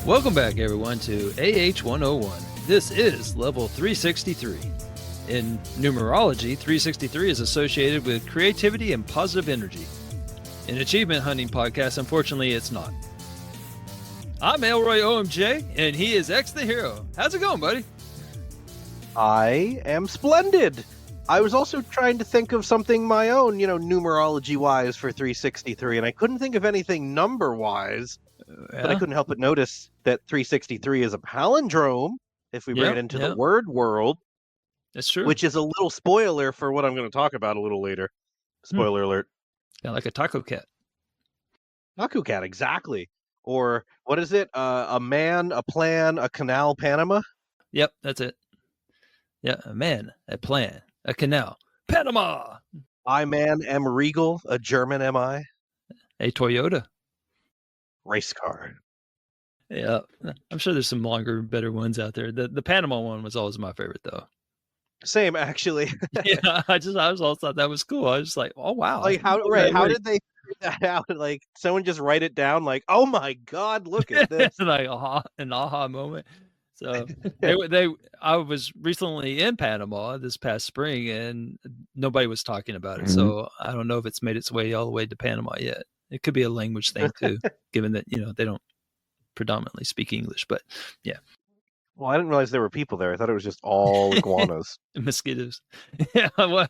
Welcome back, everyone, to AH101. This is level 363. In numerology, 363 is associated with creativity and positive energy. In achievement hunting podcasts, unfortunately, it's not. I'm ElroyOMJ, and he is X the Hero. How's it going, buddy? I am splendid. I was also trying to think of something my own, numerology-wise for 363, and I couldn't think of anything number-wise. But I couldn't help but notice that 363 is a palindrome, if we bring it into the word world. That's true. Which is a little spoiler for what I'm going to talk about a little later. Spoiler alert. Yeah, like a taco cat. Taco cat, exactly. Or, what is it? A man, a plan, a canal, Panama? Yep, that's it. Yeah, a man, a plan, a canal, Panama. I, man, am regal, a German am I? A Toyota. Race car. Yeah, I'm sure there's some longer, better ones out there. The Panama one was always my favorite, though. Same, actually. Yeah, I also thought that was cool. I was just like, oh wow! Like how did they figure that out? Like someone just write it down? Like, oh my god, look at this! Like an aha moment. So I was recently in Panama this past spring, and nobody was talking about it. So I don't know if it's made its way all the way to Panama yet. It could be a language thing too, given that they don't predominantly speak English. But yeah. Well, I didn't realize there were people there. I thought it was just all iguanas. Mosquitoes. Yeah, well,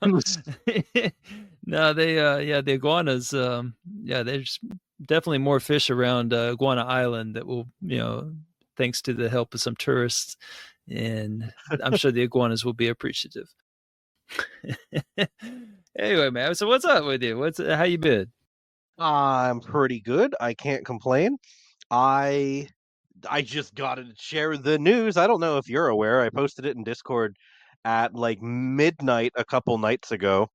no, the iguanas, there's definitely more fish around Iguana Island that will, thanks to the help of some tourists, and I'm sure the iguanas will be appreciative. Anyway, man, so what's up with you? How you been? I'm pretty good. I can't complain. I just got to share the news. I don't know if you're aware. I posted it in Discord at like midnight a couple nights ago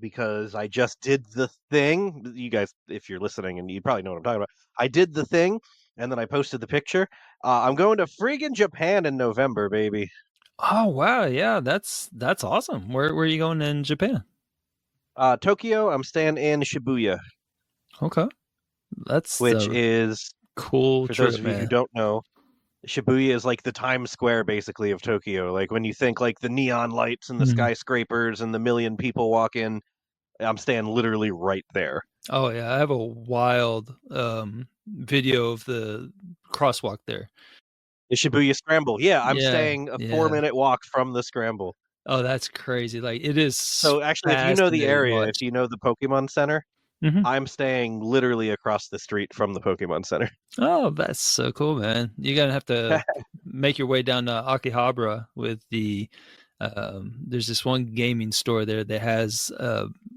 because I just did the thing. You guys, if you're listening, and you probably know what I'm talking about. I did the thing, and then I posted the picture. I'm going to friggin' Japan in November, baby. Oh wow, yeah, that's awesome. Where are you going in Japan? Tokyo. I'm staying in Shibuya. Okay, which is cool. For those of you who don't know, Shibuya is like the Times Square, basically, of Tokyo. Like when you think like the neon lights and the skyscrapers and the million people walk in, I'm staying literally right there. Oh yeah, I have a wild video of the crosswalk there. The Shibuya Scramble. Yeah, I'm staying a 4-minute walk from the Scramble. Oh, that's crazy. Like it is. So actually, if you know the area, if you know the Pokemon Center, I'm staying literally across the street from the Pokemon Center. Oh, that's so cool, man. You're going to have to make your way down to Akihabara with the, there's this one gaming store there that has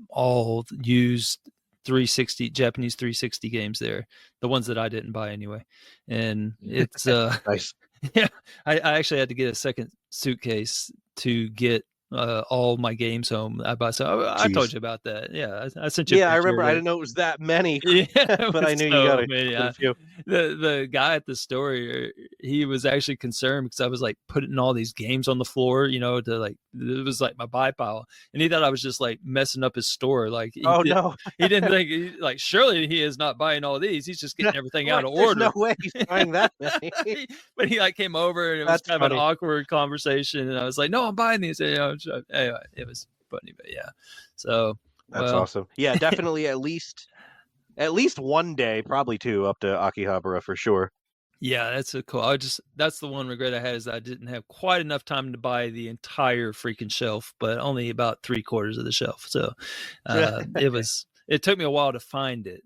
all used Japanese 360 games there. The ones that I didn't buy anyway. And it's, nice. Yeah, I actually had to get a second suitcase to get all my games home. I told you about that. Yeah, I sent you. Yeah, I remember. I didn't know it was that many. Yeah, but I knew you got a few. The guy at the store, he was actually concerned because I was like putting all these games on the floor, to like, it was like my buy pile, and he thought I was just like messing up his store. Like, no, he didn't think like surely he is not buying all these. He's just getting everything out of order. There's no way he's buying that many. But he like came over and it was kind of an awkward conversation, and I was like, no, I'm buying these. Anyway, it was funny, but yeah. So that's awesome. Yeah, definitely at least one day, probably two, up to Akihabara for sure. Yeah, that's cool. That's the one regret I had is I didn't have quite enough time to buy the entire freaking shelf, but only about 3/4 of the shelf. So it took me a while to find it.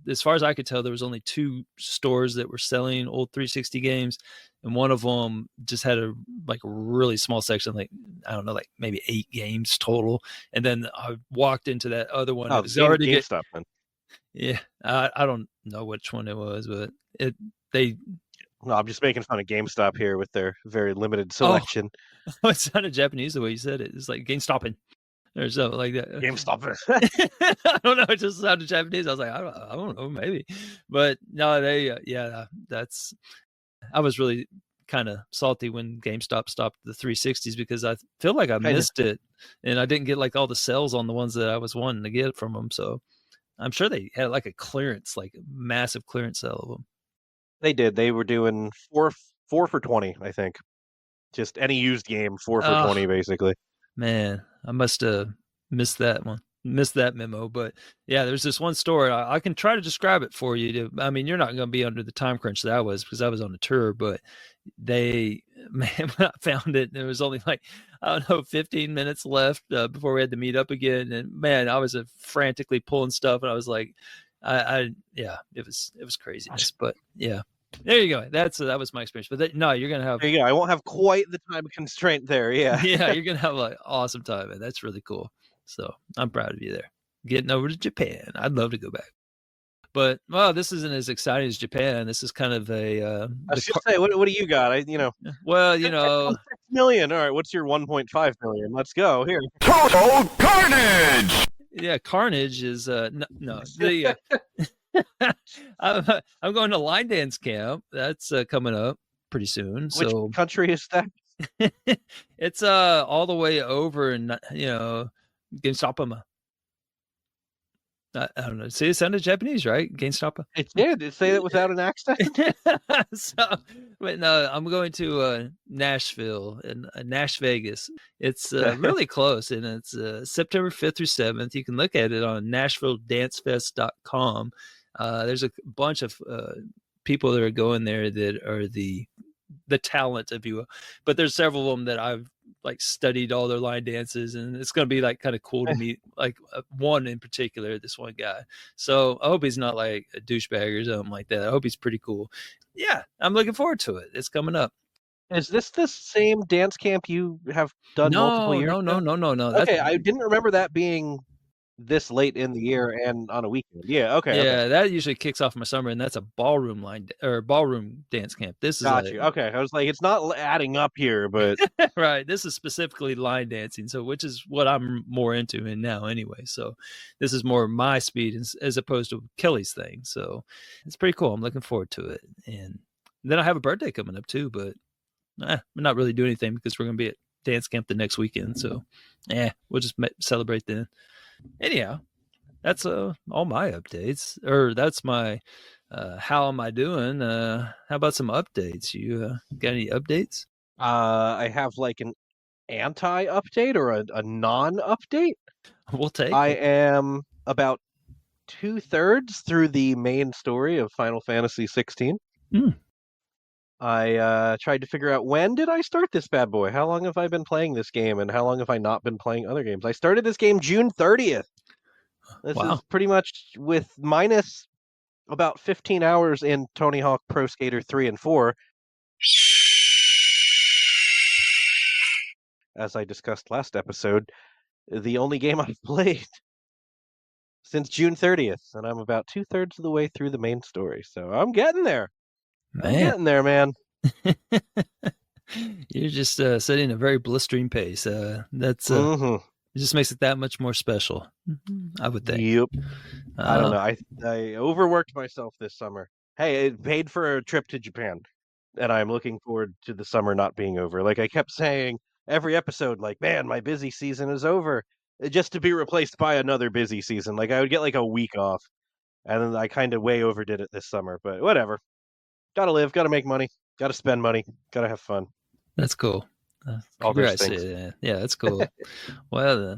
As far as I could tell, there was only 2 stores that were selling old 360 games, and one of them just had a really small section, like I don't know, like maybe 8 games total. And then I walked into that other one. Oh, it was already GameStop, man. Yeah, I don't know which one it was, but No, I'm just making fun of GameStop here with their very limited selection. Oh, it sounded Japanese the way you said it. It's like GameStopping or something like that. GameStop. I don't know. It just sounded Japanese. I was like, I don't know, maybe. But no, I was really kind of salty when GameStop stopped the 360s because I feel like I missed it, and I didn't get like all the sales on the ones that I was wanting to get from them. So I'm sure they had like a clearance, like a massive clearance sale of them. They did. They were doing four for 20, I think. Just any used game, 4 for 20, basically. Man, I must have missed that one. Missed that memo, but yeah, there's this one store. I can try to describe it for you. I mean, you're not going to be under the time crunch that I was because I was on a tour, but man, when I found it, there was only like, I don't know, 15 minutes left before we had to meet up again. And man, I was frantically pulling stuff, and I was like, yeah, it was craziness, but yeah. There you go. That was my experience. But no, you're gonna have. There you go. I won't have quite the time constraint there. Yeah. Yeah, you're gonna have an awesome time, and that's really cool. So I'm proud of you there. Getting over to Japan. I'd love to go back. But well, this isn't as exciting as Japan. This is kind of a. I was just say, what do you got? Well, 6 million. All right, what's your 1.5 million? Let's go here. Total carnage. Yeah, carnage is no. I'm going to line dance camp. That's coming up pretty soon. Which country is that? It's all the way over in Gensapama. I don't know. See, it sounded Japanese, right? Gensapama. It did. It say that without an accent. But no, I'm going to Nashville and Nash Vegas. It's really close, and it's September 5th through 7th. You can look at it on NashvilleDanceFest.com. There's a bunch of people that are going there that are the talent, if you will. But there's several of them that I've like studied all their line dances, and it's going to be like kind of cool to meet like one in particular, this one guy. So I hope he's not like a douchebag or something like that. I hope he's pretty cool. Yeah, I'm looking forward to it. It's coming up. Is this the same dance camp you have done multiple years? No. Okay, I didn't remember that being this late in the year and on a weekend. Yeah, okay. Yeah, okay. That usually kicks off my summer, and that's a ballroom dance camp. This is Okay, I was like, it's not adding up here, but right. This is specifically line dancing, so which is what I'm more into in now anyway. So this is more my speed as opposed to Kelly's thing. So it's pretty cool. I'm looking forward to it. And then I have a birthday coming up too, but I'm not really doing anything because we're going to be at dance camp the next weekend. So we'll just celebrate then. Anyhow, that's all my updates, or that's my how am I doing? How about some updates? You got any updates? I have like an anti-update or a non-update. We'll take I it. am about 2/3 through the main story of Final Fantasy 16. I tried to figure out, when did I start this bad boy? How long have I been playing this game, and how long have I not been playing other games? I started this game June 30th. This is pretty much with minus about 15 hours in Tony Hawk Pro Skater 3 and 4. As I discussed last episode, the only game I've played since June 30th, and I'm about 2/3 of the way through the main story. So I'm getting there. I'm getting there, man. You're just setting a very blistering pace. That's it just makes it that much more special, I would think. Yep. I don't know. I overworked myself this summer. Hey, it paid for a trip to Japan, and I'm looking forward to the summer not being over. Like I kept saying every episode, like, man, my busy season is over, just to be replaced by another busy season. Like I would get like a week off, and then I kind of way overdid it this summer. But whatever. Gotta live. Gotta make money. Gotta spend money. Gotta have fun. That's cool. All those things. Yeah, that's cool. Well,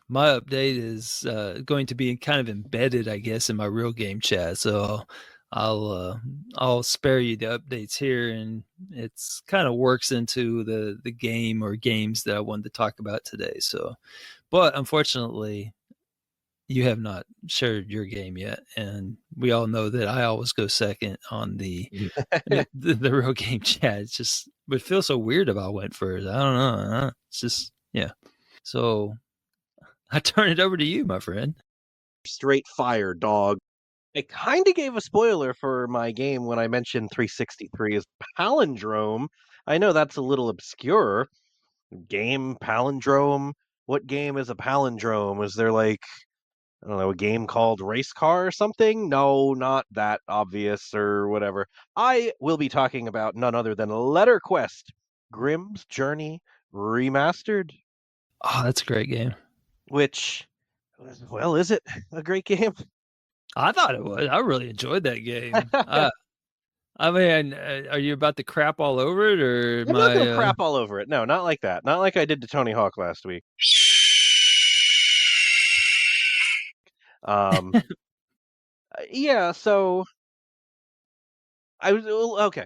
my update is going to be kind of embedded, I guess, in my real game chat. So I'll spare you the updates here, and it's kind of works into the game or games that I wanted to talk about today. So, but unfortunately, you have not shared your game yet, and we all know that I always go second on the real game chat. It's just it feels so weird if I went first. I don't know. It's just So I turn it over to you, my friend. Straight fire, dog. I kind of gave a spoiler for my game when I mentioned 363 as palindrome. I know that's a little obscure. Game palindrome. What game is a palindrome? Is there like, I don't know, a game called Race Car or something? No, not that obvious or whatever. I will be talking about none other than Letter Quest, Grimm's Journey Remastered. Oh, that's a great game. Which, well, is it a great game? I thought it was. I really enjoyed that game. I mean, are you about to crap all over it, or I'm not going to crap all over it. No, not like that. Not like I did to Tony Hawk last week. Yeah, so I was okay.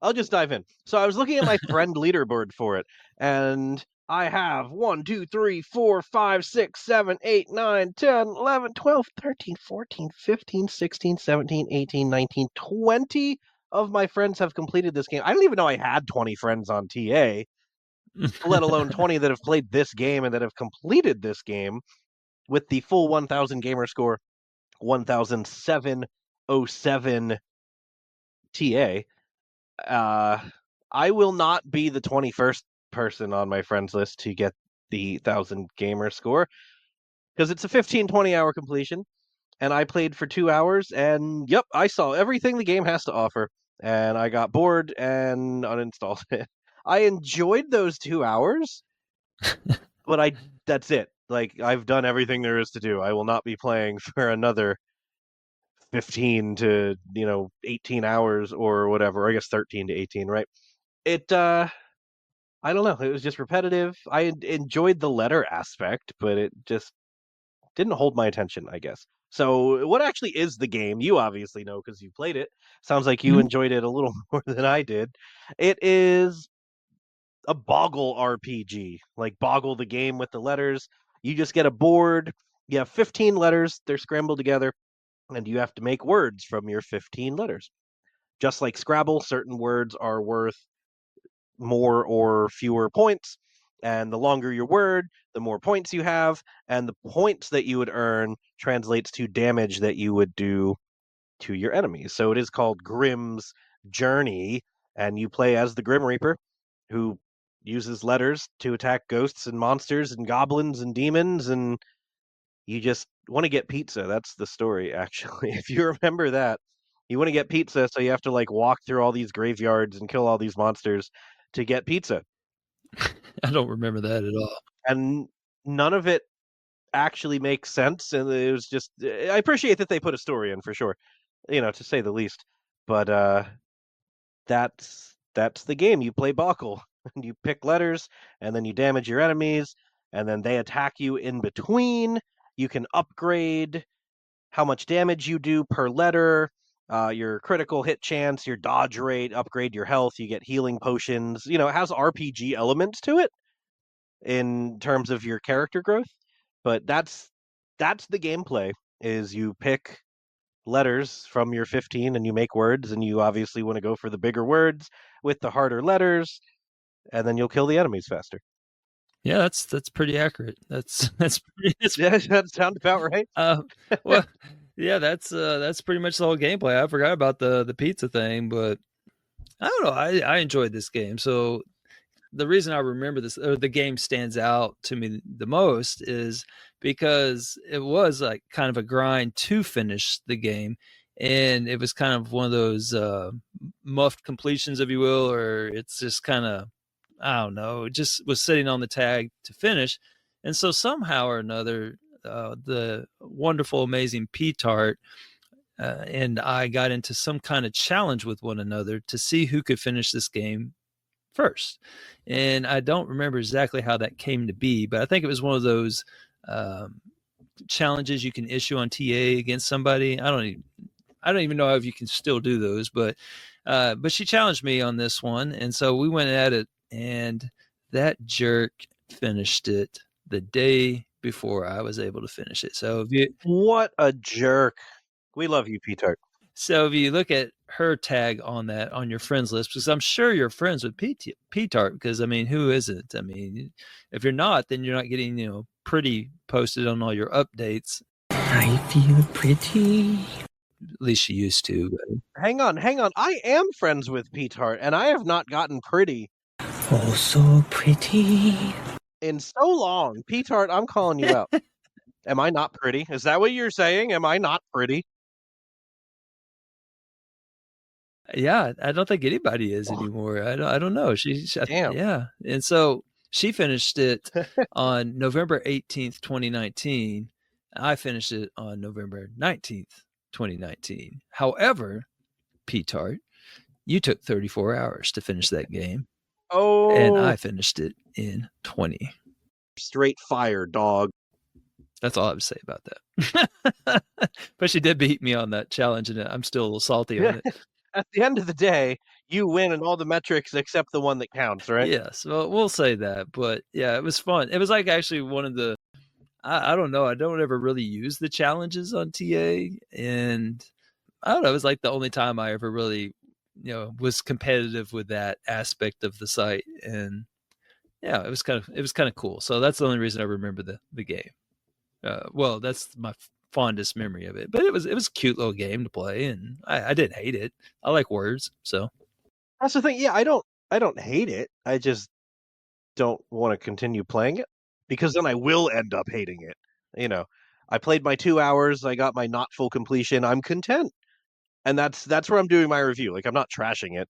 I'll just dive in. So I was looking at my friend leaderboard for it, and I have 1, 2, 3, 4, 5, 6, 7, 8, 9, 10, 11, 12, 13, 14, 15, 16, 17, 18, 19, 20 of my friends have completed this game. I don't even know I had 20 friends on TA, let alone 20 that have played this game and that have completed this game with the full 1000 gamer score, 1707 TA. I will not be the 21st person on my friends list to get the 1000 gamer score because it's a 15-20 hour completion, and I played for 2 hours, and yep, I saw everything the game has to offer, and I got bored and uninstalled it. I enjoyed those 2 hours, but that's it. Like, I've done everything there is to do. I will not be playing for another 15 to 18 hours or whatever. I guess 13 to 18, right? It I don't know. It was just repetitive. I enjoyed the letter aspect, but it just didn't hold my attention, I guess. So, what actually is the game? You obviously know because you played it. Sounds like you enjoyed it a little more than I did. It is a Boggle RPG, like Boggle the game with the letters. You just get a board. You have 15 letters. They're scrambled together, and you have to make words from your 15 letters. Just like Scrabble, certain words are worth more or fewer points, and the longer your word, the more points you have, and the points that you would earn translates to damage that you would do to your enemies. So it is called Grimm's Journey, and you play as the Grim Reaper, who uses letters to attack ghosts and monsters and goblins and demons, and you just want to get pizza. That's the story, actually. If you remember that, you want to get pizza, so you have to like walk through all these graveyards and kill all these monsters to get pizza. I don't remember that at all. And none of it actually makes sense. And it was just, I appreciate that they put a story in for sure, to say the least. But that's the game. You play Bokkel, and you pick letters, and then you damage your enemies, and then they attack you in between. You can upgrade how much damage you do per letter, your critical hit chance, your dodge rate, upgrade your health, you get healing potions. It has RPG elements to it in terms of your character growth, but that's the gameplay. Is you pick letters from your 15 and you make words, and you obviously want to go for the bigger words with the harder letters, and then you'll kill the enemies faster. Yeah, that's pretty accurate. That's pretty. Yeah, that sounds about right. Well, yeah, that's pretty much the whole gameplay. I forgot about the pizza thing, but I don't know. I enjoyed this game. So the reason I remember this, or the game stands out to me the most, is because it was like kind of a grind to finish the game, and it was kind of one of those muffed completions, if you will, or it's just kind of, I don't know, it just was sitting on the tag to finish. And so somehow or another, the wonderful, amazing P-Tart and I got into some kind of challenge with one another to see who could finish this game first. And I don't remember exactly how that came to be, but I think it was one of those challenges you can issue on TA against somebody. I don't even know if you can still do those, but she challenged me on this one, and so we went at it, and that jerk finished it the day before I was able to finish it. So what a jerk. We love you, P-Tart. So if you look at her tag on that on your friends list, because I'm sure you're friends with P-Tart, because I mean, who isn't? I mean, if you're not, then you're not getting pretty posted on all your updates. I feel pretty. At least she used to. But... Hang on. I am friends with P-Tart, and I have not gotten pretty. Oh, so pretty. In so long. P-Tart, I'm calling you out. Am I not pretty? Is that what you're saying? Am I not pretty? Yeah, I don't think anybody is anymore. I don't know. Damn. Yeah. And so she finished it on November 18th, 2019. I finished it on November 19th, 2019. However, P-Tart, You took 34 hours to finish that game, Oh, and I finished it in 20. Straight fire, dog. That's all I have to say about that. But she did beat me on that challenge, and I'm still a little salty on it. At the end of the day, you win in all the metrics except the one that counts, right? Yes, well, we'll say that. But yeah, it was fun. It was like actually one of the, I don't know, I don't ever really use the challenges on TA, and I don't know, it was like the only time I ever really, was competitive with that aspect of the site, and yeah, it was kind of cool. So that's the only reason I remember the game. Well, that's my fondest memory of it. But it was a cute little game to play, and I didn't hate it. I like words, so That's the thing. Yeah, I don't hate it. I just don't want to continue playing it because then I will end up hating it. I played my 2 hours. I got my not full completion. I'm content, and that's where I'm doing my review. Like I'm not trashing it.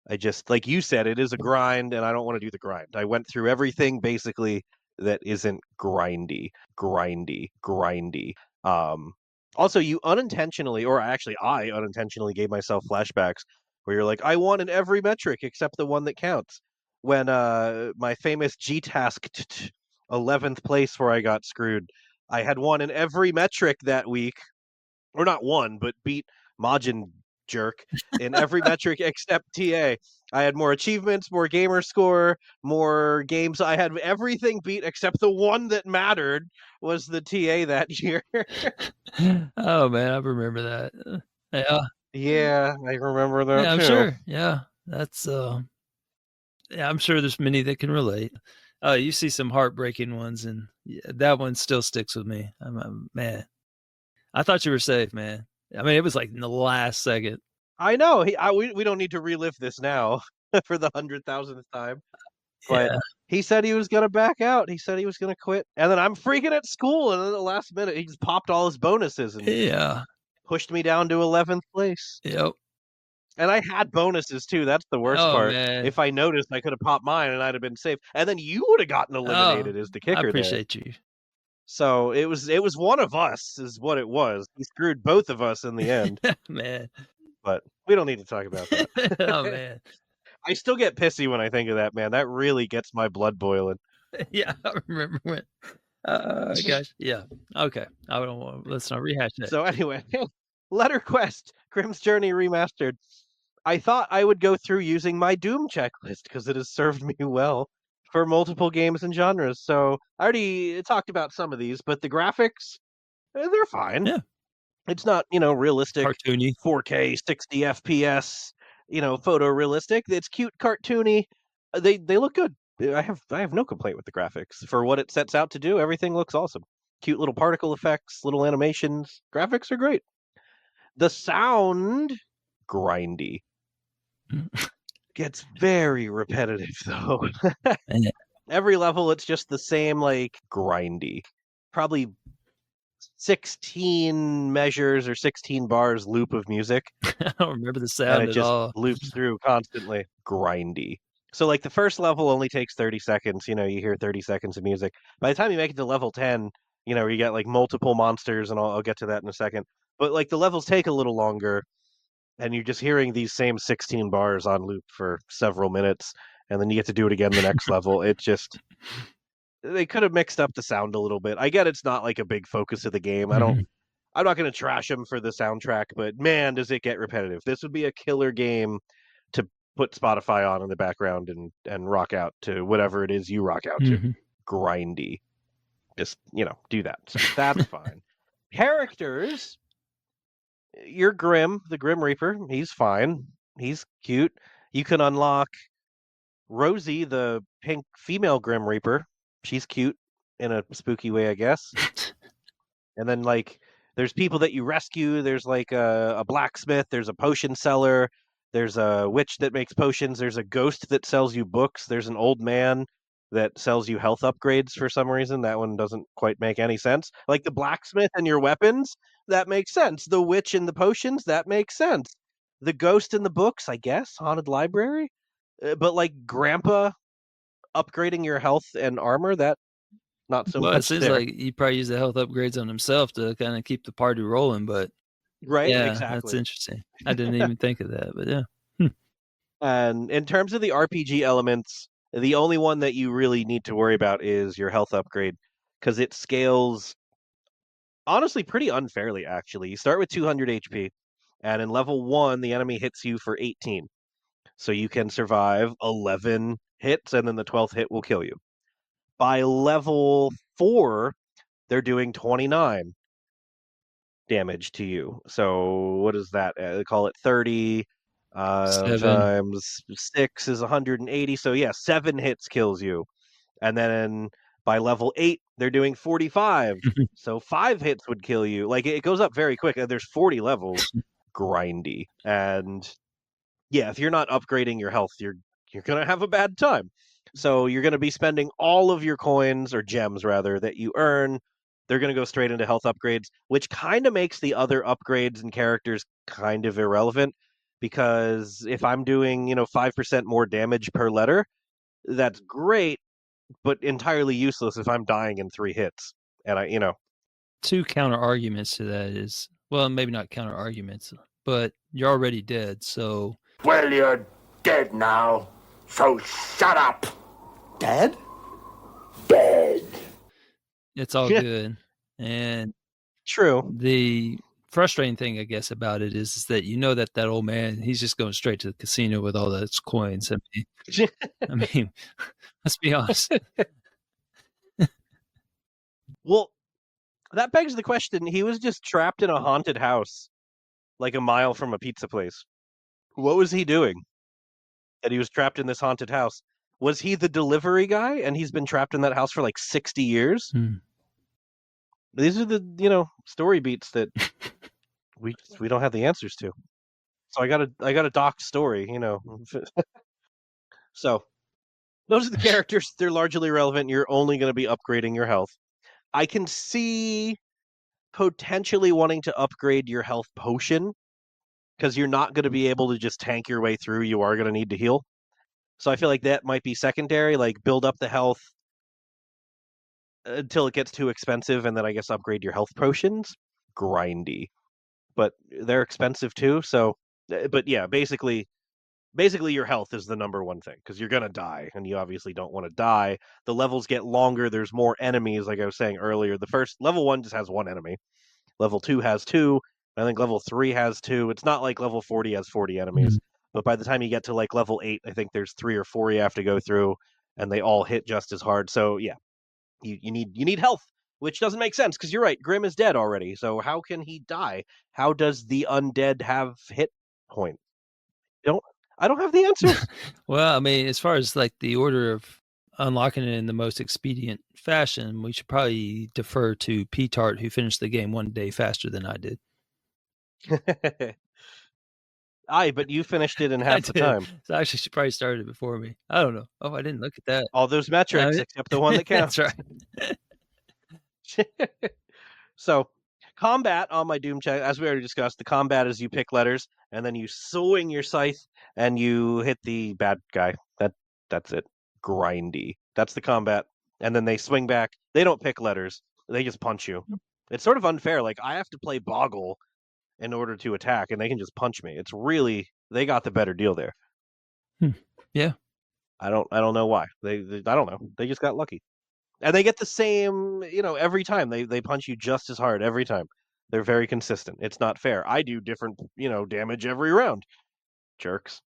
I just, like you said, it is a grind, and I don't want to do the grind. I went through everything basically that isn't grindy. Also, you unintentionally, or actually, I unintentionally gave myself flashbacks where you're like, I won in every metric except the one that counts. When my famous G-Task 11th place where I got screwed, I had won in every metric that week, or not won, but beat Majin jerk in every metric except TA. I had more achievements, more gamer score, more games. I had everything beat except the one that mattered was the TA that year. Oh man, I remember that. Yeah. Yeah, I remember that Yeah, I'm too. sure. Yeah. That's yeah, I'm sure there's many that can relate. You see some heartbreaking ones, and that one still sticks with me. Man, I thought you were safe, man. I mean, it was like in the last second. I know. We don't need to relive this now for the 100,000th time. But Yeah. he said he was going to back out. He said he was going to quit. And then I'm freaking at school. And then at the last minute, he just popped all his bonuses and Yeah. pushed me down to 11th place. Yep. And I had bonuses too. That's the worst Oh part. man. If I noticed, I could have popped mine and I'd have been safe. And then you would have gotten eliminated as the kicker I there. appreciate you. So it was one of us is what it was. He screwed both of us in the end. Man. But we don't need to talk about that. Oh man. I still get pissy when I think of that, man. That really gets my blood boiling. Yeah, I remember when. Gosh, yeah. Okay, I don't want. Let's not rehash that. So anyway, Letter Quest, Grimm's Journey Remastered. I thought I would go through using my Doom checklist because it has served me well for multiple games and genres. So I already talked about some of these, but the graphics, they're fine. Yeah. It's not, realistic, Cartoony, 4K, 60 FPS, photorealistic. It's cute, cartoony. They look good. I have no complaint with the graphics. For what it sets out to do, everything looks awesome. Cute little particle effects, little animations. Graphics are great. The sound, grindy. Gets very repetitive, though. Every level, it's just the same, grindy. Probably 16 measures or 16 bars loop of music. I don't remember the And sound it at just all. loops through constantly. Grindy. So, the first level only takes 30 seconds. You hear 30 seconds of music. By the time you make it to level 10, you get, multiple monsters, and I'll get to that in a second. But, the levels take a little longer, and you're just hearing these same 16 bars on loop for several minutes, and then you get to do it again the next level. It just... They could have mixed up the sound a little bit. I get it's not, a big focus of the game. I'm not going to trash them for the soundtrack, but man, does it get repetitive. This would be a killer game to put Spotify on in the background and rock out to whatever it is you rock out to. Grindy. Just, do that. So that's fine. Characters. You're Grimm, the Grim Reaper. He's fine. He's cute. You can unlock Rosie, the pink female Grim Reaper. She's cute in a spooky way, I guess. And then, there's people that you rescue. There's, a blacksmith. There's a potion seller. There's a witch that makes potions. There's a ghost that sells you books. There's an old man that sells you health upgrades for some reason. That one doesn't quite make any sense. The blacksmith and your weapons, that makes sense. The witch and the potions, that makes sense. The ghost and the books, I guess. Haunted library. But, Grandpa upgrading your health and armor, that not so Well, much it seems there. like he probably used the health upgrades on himself to kind of keep the party rolling, but Right, yeah, exactly. that's interesting. I didn't even think of that, but yeah. And in terms of the RPG elements, the only one that you really need to worry about is your health upgrade, because it scales honestly pretty unfairly, actually. You start with 200 HP, and in level 1, the enemy hits you for 18. So you can survive 11 hits, and then the 12th hit will kill you. By level 4, they're doing 29 damage to you. So what is that? They call it 30 7. times 6 is 180. So yeah, 7 hits kills you. And then by level 8, they're doing 45. So 5 hits would kill you. Like it goes up very quick. There's 40 levels. Grindy. And yeah, if you're not upgrading your health, you're going to have a bad time. So you're going to be spending all of your coins, or gems rather, that you earn. They're going to go straight into health upgrades, which kind of makes the other upgrades and characters kind of irrelevant, because if I'm doing, 5% more damage per letter, that's great, but entirely useless if I'm dying in 3 hits. And Two counter arguments to that is, well, maybe not counter arguments, but you're already dead, so Well, you're dead now, so shut up. Dead? Dead. it's all Yeah. good. And True. the frustrating thing, I guess, about it is that that old man, he's just going straight to the casino with all those coins. I mean, let's be honest. Well, that begs the question. He was just trapped in a haunted house, like a mile from a pizza place. What was he doing that he was trapped in this haunted house? Was he the delivery guy, and he's been trapped in that house for like 60 years? These are the, story beats that we don't have the answers to. So I got a doc story, So those are the characters. They're largely relevant. You're only going to be upgrading your health. I can see potentially wanting to upgrade your health potion, because you're not going to be able to just tank your way through. You are going to need to heal. So I feel like that might be secondary, like build up the health until it gets too expensive, and then I guess upgrade your health potions. Grindy. But they're expensive too, so but yeah, basically your health is the number one thing, because you're going to die, and you obviously don't want to die. The levels get longer, there's more enemies, like I was saying earlier. The first level 1 just has 1 enemy. Level 2 has 2. I think level 3 has 2. It's not like level 40 has 40 enemies. But by the time you get to like level 8, I think there's 3 or 4 you have to go through, and they all hit just as hard. So yeah, you need health, which doesn't make sense, because you're right, Grimm is dead already. So how can he die? How does the undead have hit points? I don't have the answers. Well, I mean, as far as like the order of unlocking it in the most expedient fashion, we should probably defer to P-Tart, who finished the game 1 day faster than I did. But you finished it in I half the did. time. So actually, she probably started it before me. I don't know. Oh, I didn't look at that. All those metrics, except the one that counts. That's right. So, combat on my Doom check, as we already discussed, the combat is you pick letters, and then you swing your scythe, and you hit the bad guy. That's it. Grindy. That's the combat. And then they swing back. They don't pick letters. They just punch you. It's sort of unfair. Like, I have to play Boggle in order to attack, and they can just punch me. It's really, they got the better deal there. Yeah. I don't know why. I don't know. They just got lucky. And they get the same, every time. They punch you just as hard every time. They're very consistent. It's not fair. I do different, damage every round. Jerks.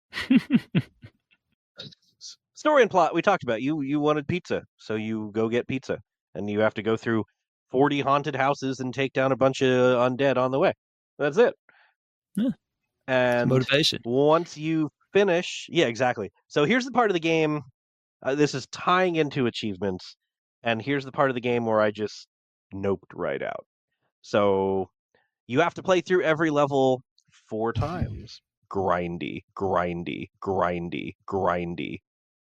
Story and plot, we talked about. You wanted pizza, so you go get pizza. And you have to go through 40 haunted houses and take down a bunch of undead on the way. That's it. Yeah. And Motivation. once you finish, yeah, exactly. So here's the part of the game. This is tying into achievements. And here's the part of the game where I just noped right out. So you have to play through every level 4 times. Grindy, grindy, grindy, grindy.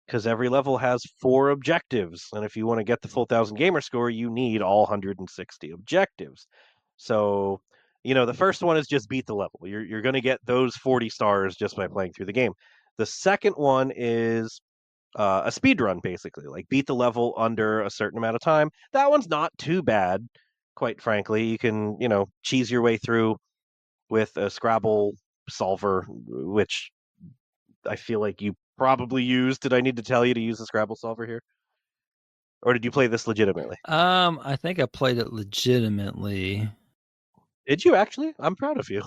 Because every level has 4 objectives. And if you want to get the full 1000 gamer score, you need all 160 objectives. So, the first one is just beat the level. You're going to get those 40 stars just by playing through the game. The second one is a speed run, basically, like beat the level under a certain amount of time. That one's not too bad, quite frankly. You can, cheese your way through with a Scrabble solver, which I feel like you probably used. Did I need to tell you to use the Scrabble solver here? Or did you play this legitimately? I think I played it legitimately. Did you actually? I'm proud of you.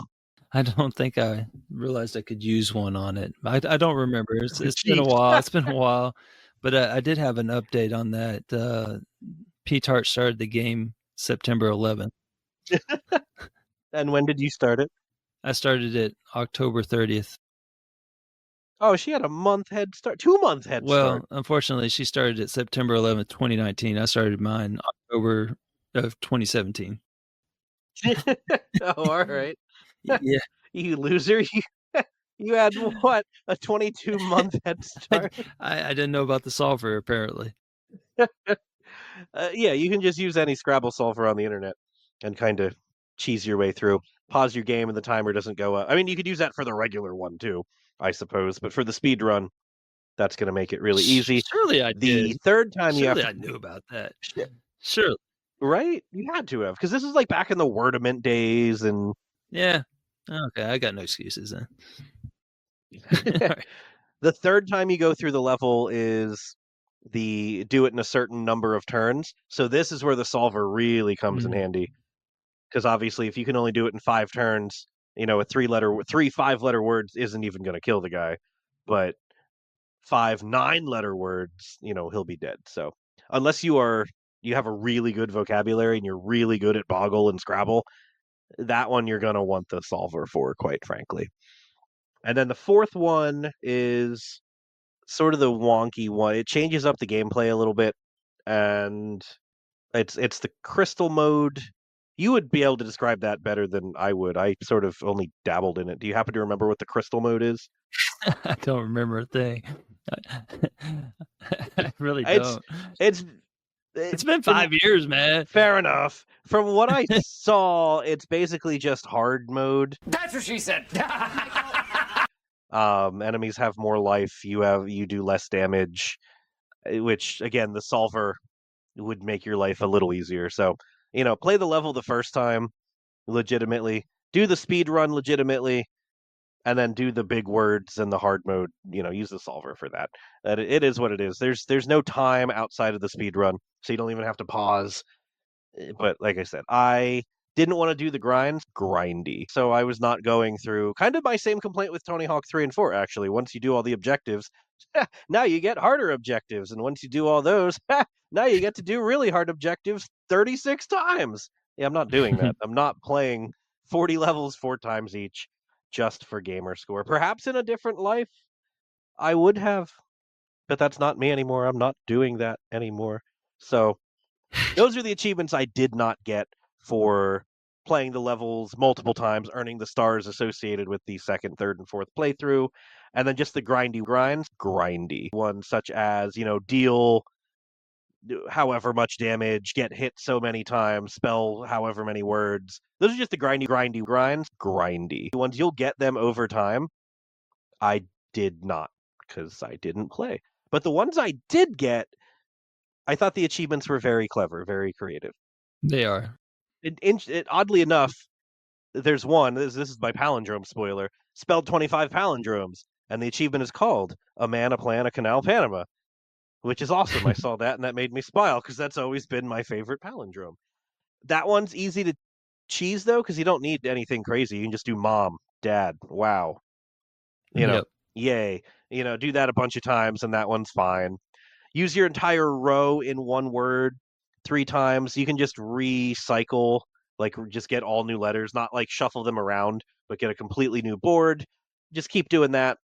I don't think I realized I could use one on it. I don't remember. It's been a Jeez. while. It's been a while, but I did have an update on that. P-Tart started the game September 11th. And when did you start it? I started it October 30th. Oh, she had a month head start, 2 month head Well, start. unfortunately, she started it September 11th, 2019. I started mine October of 2017. Oh, all right. Yeah, You loser. You had what? A 22-month head start? I didn't know about the solver apparently. Yeah, you can just use any Scrabble solver on the internet and kind of cheese your way through. Pause your game and the timer doesn't go up. I mean, you could use that for the regular one too, I suppose, but for the speed run, that's going to make it really easy. Surely I The did. third time you have Surely to, I knew about that. Shit, Surely. right? You had to have, because this is like back in the Wordament days, and Yeah. Okay, I got no excuses then. All right. the third time you go through the level is the do it in a certain number of turns. So this is where the solver really comes in handy. Because obviously, if you can only do it in 5 turns, a 5-letter words isn't even going to kill the guy. But 5 9-letter words, he'll be dead. So unless you have a really good vocabulary and you're really good at Boggle and Scrabble, that one you're going to want the solver for, quite frankly. And then the fourth one is sort of the wonky one. It changes up the gameplay a little bit, and it's the crystal mode. You would be able to describe that better than I would. I sort of only dabbled in it. Do you happen to remember what the crystal mode is? I don't remember a thing. I really It's don't. it's It's been 5 years, man. Fair enough. From what I saw, it's basically just hard mode. That's what she said. Enemies have more life. You do less damage, which again the solver would make your life a little easier. So play the level the first time legitimately, do the speed run legitimately, and then do the big words and the hard mode. Use the solver for that. It is what it is. There's no time outside of the speed run, so you don't even have to pause. But like I said, I didn't want to do the grindy. So I was not going through kind of my same complaint with Tony Hawk 3 and 4, actually. Once you do all the objectives, now you get harder objectives. And once you do all those, now you get to do really hard objectives 36 times. Yeah, I'm not doing that. I'm not playing 40 levels 4 times each just for gamer score. Perhaps in a different life, I would have, but that's not me anymore. I'm not doing that anymore. So those are the achievements I did not get for playing the levels multiple times, earning the stars associated with the second, third, and fourth playthrough, and then just the grindy ones such as, deal however much damage, get hit so many times, spell however many words. Those are just the grindy ones. You'll get them over time. I did not, because I didn't play. But the ones I did get, I thought the achievements were very clever, very creative. They are. Oddly enough, there's one. This is my palindrome spoiler. Spelled 25 palindromes, and the achievement is called "A Man, a Plan, a Canal, Panama," which is awesome. I saw that, and that made me smile because that's always been my favorite palindrome. That one's easy to cheese though, because you don't need anything crazy. You can just do mom, dad, wow, Yep. yay. Do that a bunch of times, and that one's fine. Use your entire row in one word 3 times. You can just recycle, like just get all new letters, not like shuffle them around, but get a completely new board. Just keep doing that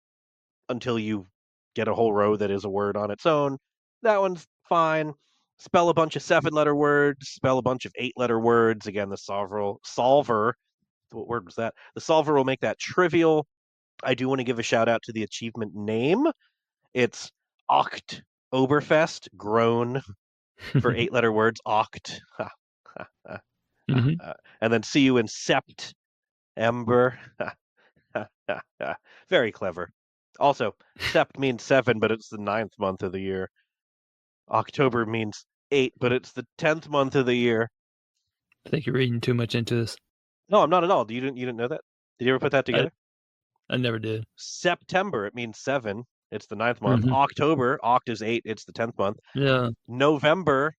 until you get a whole row that is a word on its own. That one's fine. Spell a bunch of 7-letter words, spell a bunch of 8-letter words. Again, the solver, what word was that? The solver will make that trivial. I do want to give a shout out to the achievement name. It's Oct Oberfest, groan for 8-letter words, Oct. And then see you in September. Very clever. Also, Sept means 7, but it's the 9th month of the year. October means 8, but it's the 10th month of the year. I think you're reading too much into this. No, I'm not at all. You didn't know that? Did you ever put that together? I never did. September, it means 7. It's the 9th month. Mhm. October, Oct is 8. It's the 10th month. Yeah. November,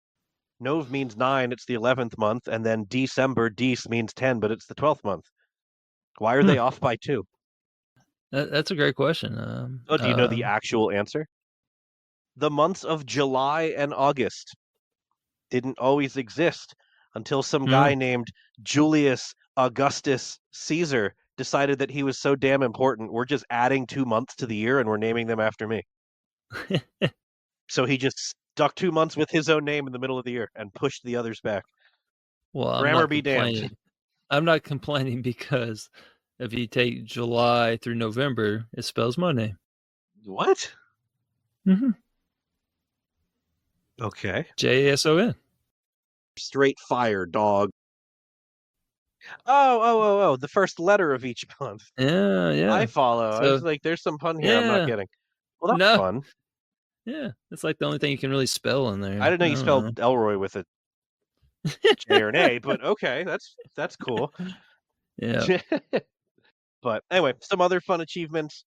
Nov means 9. It's the 11th month. And then December, Dece means 10, but it's the 12th month. Why are they off by 2? That's a great question. Oh, do you know the actual answer? The months of July and August didn't always exist until some guy named Julius Augustus Caesar decided that he was so damn important, we're just adding 2 months to the year and we're naming them after me. So he just stuck 2 months with his own name in the middle of the year and pushed the others back. Well, I'm Grammar not be damned. complaining. I'm not complaining because if you take July through November, it spells my name. What? Mm-hmm. Okay. Jason. Straight fire, dog. Oh, the first letter of each month. Yeah. I follow. I was So, like, there's some pun here I'm not getting. Well, that's No. fun. Yeah, it's like the only thing you can really spell in there. I didn't know you spelled Elroy with a J or an A, but okay, that's cool. Yeah. But anyway, some other fun achievements.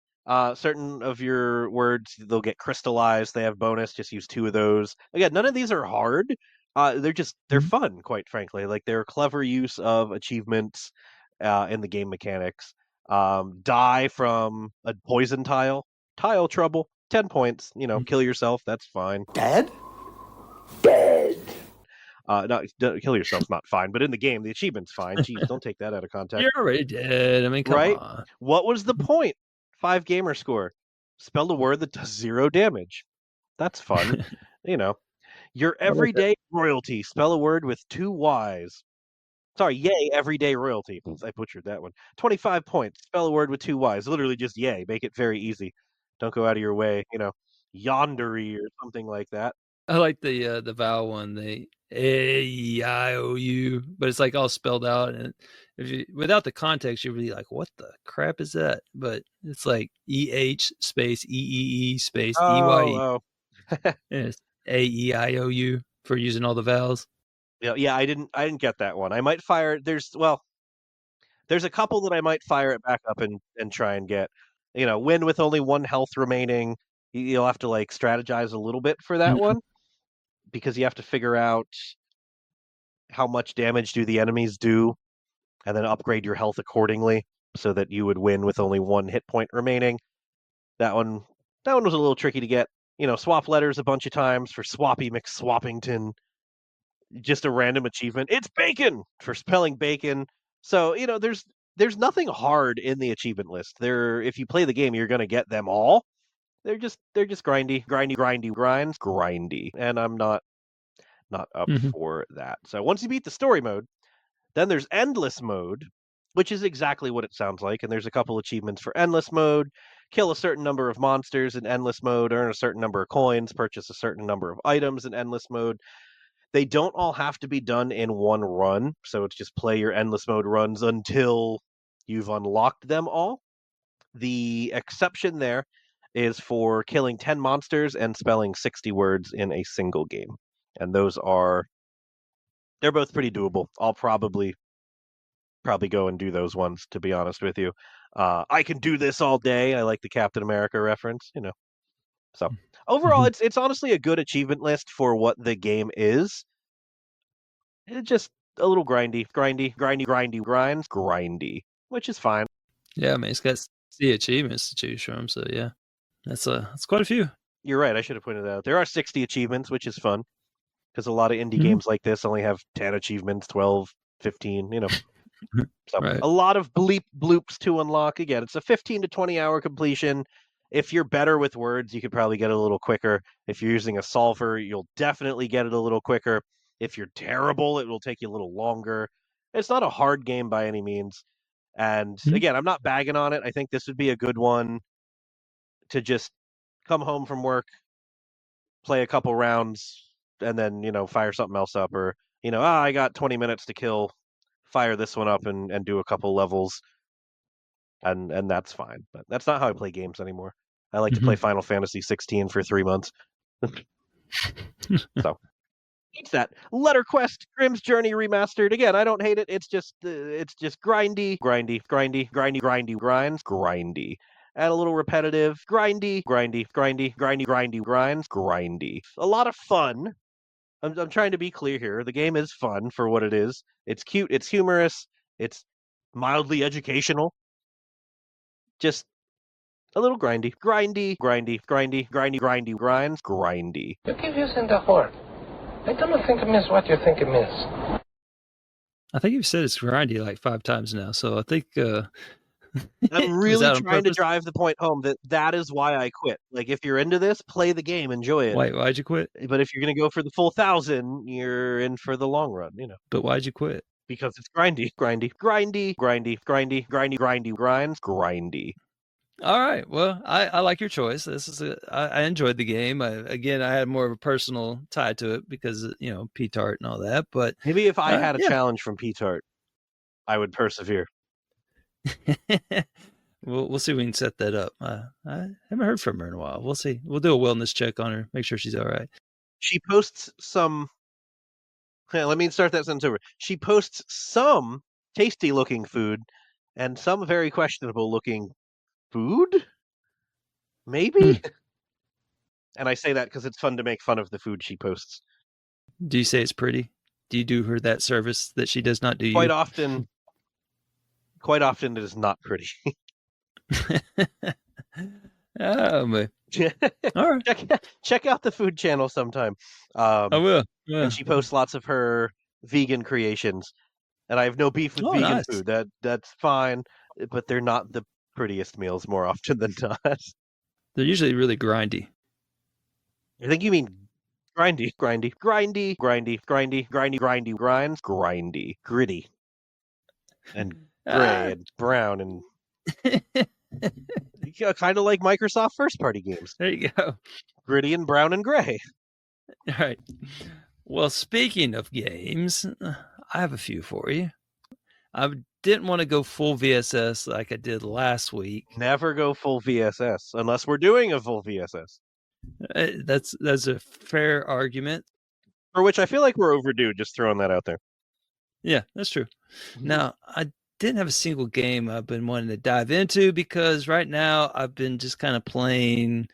Certain of your words, they'll get crystallized. They have bonus. Just use 2 of those. Again, none of these are hard. They're fun, quite frankly. Like they're a clever use of achievements in the game mechanics. Die from a poison tile. Tile trouble. 10 points. Kill yourself. That's fine. Dead? Dead. No, kill yourself's not fine, but in the game, the achievement's fine. Jeez, don't take that out of context. You're already dead. I mean, come Right? on. What was the point? 5 gamer score. Spell a word that does 0 damage. That's fun. Your everyday royalty. Spell a word with 2 Ys. Sorry, yay, everyday royalty. I butchered that one. 25 points. Spell a word with 2 Ys. Literally just yay. Make it very easy. Don't go out of your way. Yondery or something like that. I like the vowel one, the A-E-I-O-U, but it's like all spelled out, and if you without the context, you're really like, what the crap is that? But it's like E-H space E-E-E space E-Y-E. Oh. And it's A-E-I-O-U for using all the vowels. Yeah, I didn't get that one. I might fire there's a couple that I might fire it back up and try and get. Win with only 1 health remaining. You'll have to like strategize a little bit for that one because you have to figure out how much damage do the enemies do and then upgrade your health accordingly so that you would win with only 1 hit point remaining. That one was a little tricky to get. Swap letters a bunch of times for Swappy McSwappington. Just a random achievement. It's bacon for spelling bacon. So, there's nothing hard in the achievement list. If you play the game, you're going to get them all. They're just grindy grinds, grindy. And I'm not up for that. So once you beat the story mode, then there's endless mode, which is exactly what it sounds like. And there's a couple achievements for endless mode. Kill a certain number of monsters in endless mode, earn a certain number of coins, purchase a certain number of items in endless mode. They don't all have to be done in one run, so it's just play your endless mode runs until you've unlocked them all. The exception there is for killing 10 monsters and spelling 60 words in a single game. And they're both pretty doable. I'll probably go and do those ones, to be honest with you. I can do this all day. I like the Captain America reference, So overall, it's honestly a good achievement list for what the game is. It's just a little grindy, which is fine. Yeah, I mean, it's got the achievements to choose from, so yeah, that's quite a few. You're right. I should have pointed that out. There are 60 achievements, which is fun because a lot of indie games like this only have 10 achievements, 12, 15. So Right. A lot of bloops to unlock. Again, it's a 15 to 20 hour completion. If you're better with words, you could probably get it a little quicker. If you're using a solver, you'll definitely get it a little quicker. If you're terrible, it will take you a little longer. It's not a hard game by any means. And again, I'm not bagging on it. I think this would be a good one to just come home from work, play a couple rounds, and then, fire something else up. Or, I got 20 minutes to kill, fire this one up and do a couple levels. And that's fine. But that's not how I play games anymore. I like to play Final Fantasy 16 for 3 months. So It's that Letter Quest Grimm's Journey Remastered. Again, I don't hate it. It's just grindy, grindy, and a little repetitive, grindy, grinds, grindy. A lot of fun. I'm trying to be clear here. The game is fun for what it is. It's cute. It's humorous. It's mildly educational. Just a little grindy, grinds, grindy. You keep using the word. I don't think it means what you think it means. I think you've said it's grindy like 5 times now, so I think I'm really trying to drive the point home that is why I quit. Like, if you're into this, play the game, enjoy it. Why'd you quit? But if you're going to go for the full 1,000, you're in for the long run, you know. But why'd you quit? Because it's grindy, grindy. All right. Well, I like your choice. I enjoyed the game. I had more of a personal tie to it because, P-Tart and all that. But maybe if I had a challenge from P-Tart, I would persevere. We'll see if we can set that up. I haven't heard from her in a while. We'll see. We'll do a wellness check on her. Make sure she's all right. She posts some. Let me start that sentence over. She posts some tasty-looking food and some very questionable-looking food? Maybe? And I say that because it's fun to make fun of the food she posts. Do you say it's pretty? Do you do her that service that she does not do you? Quite often it is not pretty. Oh, man. All right. Check out the food channel sometime. I will. Yeah. And she posts lots of her vegan creations. And I have no beef with vegan food. That's fine. But they're not the prettiest meals more often than not. They're usually really grindy. I think you mean grindy, grindy, gritty, and gray and brown and kind of like Microsoft first-party games. There you go. Gritty and brown and gray. All right. Well, speaking of games, I have a few for you. I didn't want to go full VSS like I did last week. Never go full VSS unless we're doing a full VSS. That's a fair argument. For which I feel like we're overdue, just throwing that out there. Yeah, that's true. Now, I didn't have a single game I've been wanting to dive into because right now I've been just kind of playing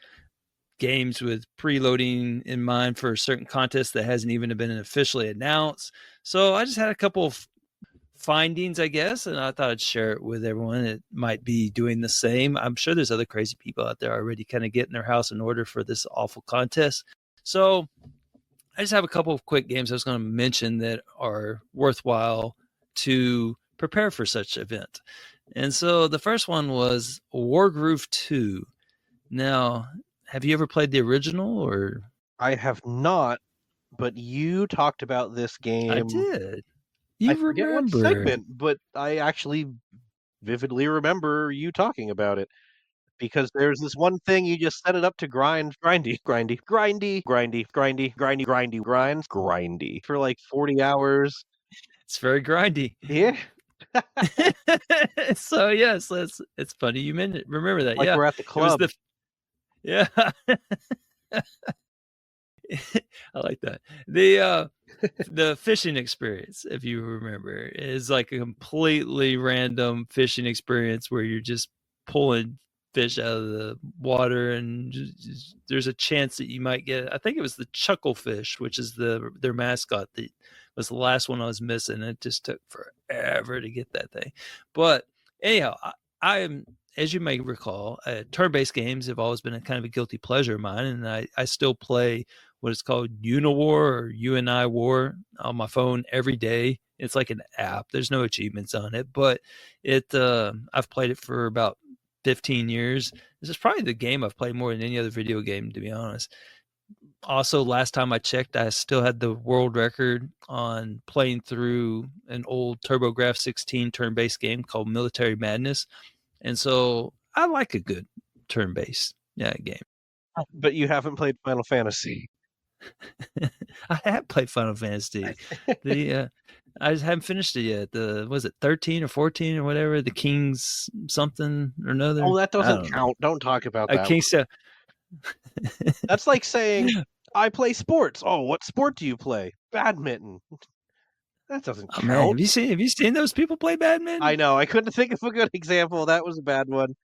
games with preloading in mind for a certain contest that hasn't even been officially announced. So I just had a couple of findings, I guess, and I thought I'd share it with everyone. It might be doing the same. I'm sure there's other crazy people out there already kind of getting their house in order for this awful contest. So I just have a couple of quick games I was going to mention that are worthwhile to prepare for such an event. And so the first one was Wargroove 2. Now, have you ever played the original? Or I have not, but you talked about this game. I did. I forget what segment, but I actually vividly remember you talking about it. Because there's this one thing you just set it up to grindy, grindy for like 40 hours. It's very grindy. Yeah. So yes, it's funny you remember that. Like yeah, we're at the club. Yeah. I like that. The fishing experience, if you remember, is like a completely random fishing experience where you're just pulling fish out of the water, and there's a chance that you might get, I think it was the chucklefish, which is their mascot, that was the last one I was missing. It just took forever to get that thing. But anyhow, I am, as you may recall, turn-based games have always been a kind of a guilty pleasure of mine, and I still play what is called Unawar or UNI War on my phone every day. It's like an app. There's no achievements on it, but I've played it for about 15 years. This is probably the game I've played more than any other video game, to be honest. Also, last time I checked, I still had the world record on playing through an old TurboGrafx 16 turn-based game called Military Madness. And so I like a good turn-based game. But you haven't played Final Fantasy. I have played Final Fantasy. I just haven't finished it yet. Was it 13 or 14 or whatever? The King's something or another. Oh, that doesn't count. Don't talk about that. King's That's like saying, I play sports. Oh, what sport do you play? Badminton. That doesn't Oh count. man, have you seen those people play badminton? I know. I couldn't think of a good example. That was a bad one.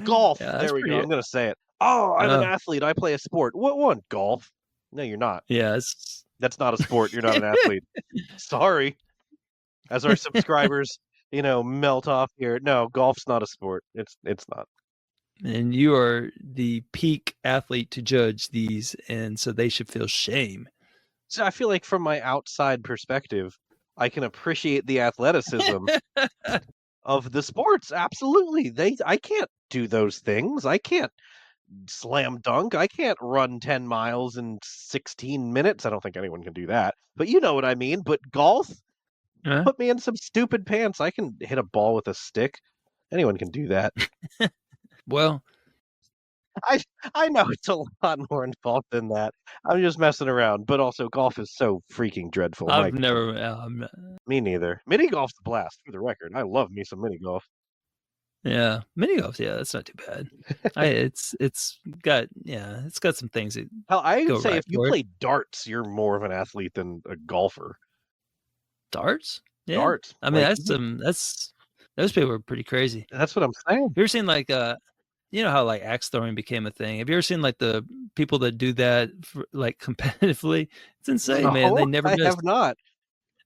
Golf. Yeah, There we go. I'm going to say it. Oh, I'm an athlete. I play a sport. What one? Golf. No, you're not. Yeah, That's not a sport. You're not an athlete. Sorry. As our subscribers, melt off here. No, golf's not a sport. It's not. and you are the peak athlete to judge these, and so they should feel shame. So I feel like from my outside perspective, I can appreciate the athleticism of the sports. Absolutely. I can't do those things. I can't slam dunk. I can't run 10 miles in 16 minutes. I don't think anyone can do that. But you know what I mean. But golf, put me in some stupid pants. I can hit a ball with a stick. Anyone can do that. Well, I know it's a lot more involved than that. I'm just messing around. But also, golf is so freaking dreadful. I've never. Me neither. Mini golf's a blast, for the record. I love me some mini golf. Yeah, mini golf. Yeah, that's not too bad. It's got some things. Hell, I would say right if you play darts, you're more of an athlete than a golfer. Darts? Yeah. Darts. I mean, those people are pretty crazy. That's what I'm saying. Have you ever seen like you know how like axe throwing became a thing? Have you ever seen like the people that do that like competitively? It's insane, No, man. They never miss. I have not.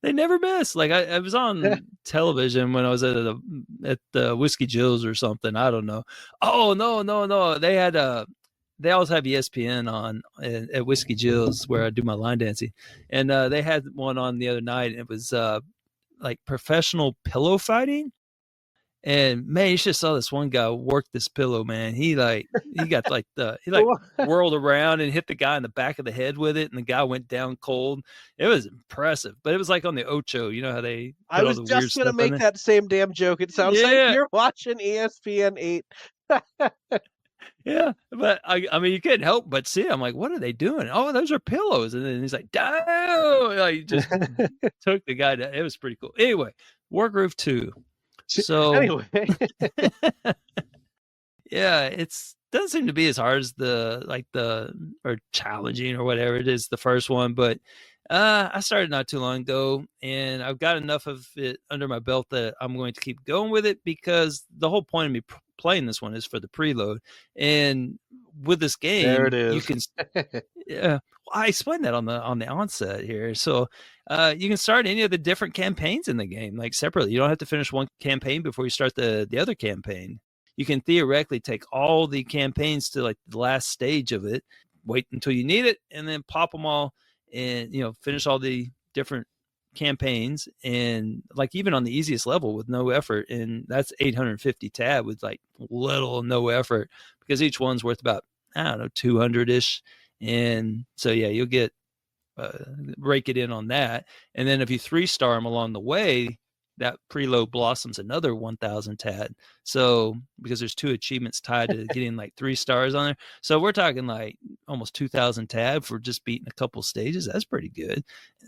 They never miss. Like I was on television when I was at the Whiskey Jill's or something. I don't know. Oh no. They had they always have ESPN on at Whiskey Jill's where I do my line dancing, and they had one on the other night. And it was like professional pillow fighting. And man, you should have saw this one guy work this pillow, man. He got like whirled around and hit the guy in the back of the head with it, and the guy went down cold. It was impressive, but it was like on the Ocho. You know how they put I was all the just gonna make that same damn joke. It sounds like you're watching ESPN 8. Yeah, but I mean, you couldn't help but see. I'm like, what are they doing? Oh, those are pillows. And then he's like, damn! Like, just took the guy down. It was pretty cool. Anyway, Wargroove 2. So anyway, yeah, doesn't seem to be as hard as or challenging or whatever it is the first one, but I started not too long ago, and I've got enough of it under my belt that I'm going to keep going with it, because the whole point of me playing this one is for the preload. And with this game, there it is. You can yeah, I explained that on the onset here. So you can start any of the different campaigns in the game like separately. You don't have to finish one campaign before you start the other campaign. You can theoretically take all the campaigns to like the last stage of it, wait until you need it, and then pop them all and finish all the different campaigns, and like even on the easiest level with no effort, and that's 850 tab with like little or no effort, because each one's worth about 200-ish. And so yeah, you'll get rake it in on that. And then if you 3-star them along the way, that preload blossoms another 1,000 tab. So because there's 2 achievements tied to getting like 3 stars on there, so we're talking like almost 2,000 tab for just beating a couple stages. That's pretty good.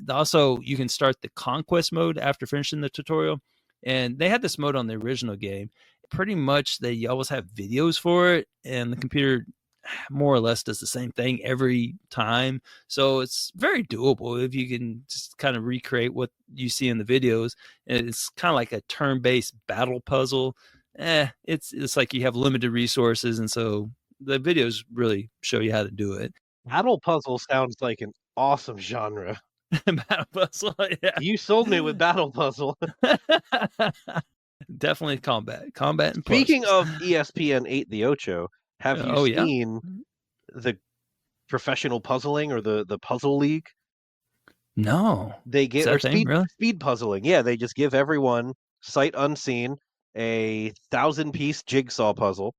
Also, you can start the conquest mode after finishing the tutorial, and they had this mode on the original game. Pretty much they always have videos for it, and the computer more or less does the same thing every time. So it's very doable if you can just kind of recreate what you see in the videos. And it's kind of like a turn-based battle puzzle. It's like you have limited resources, and so the videos really show you how to do it. Battle puzzle sounds like an awesome genre. Battle puzzle, yeah. You sold me with battle puzzle. Definitely combat and Speaking of ESPN 8, the Ocho, have you seen the professional puzzling or the puzzle league? No. They get speed puzzling. Yeah, they just give everyone sight unseen a 1,000-piece jigsaw puzzle.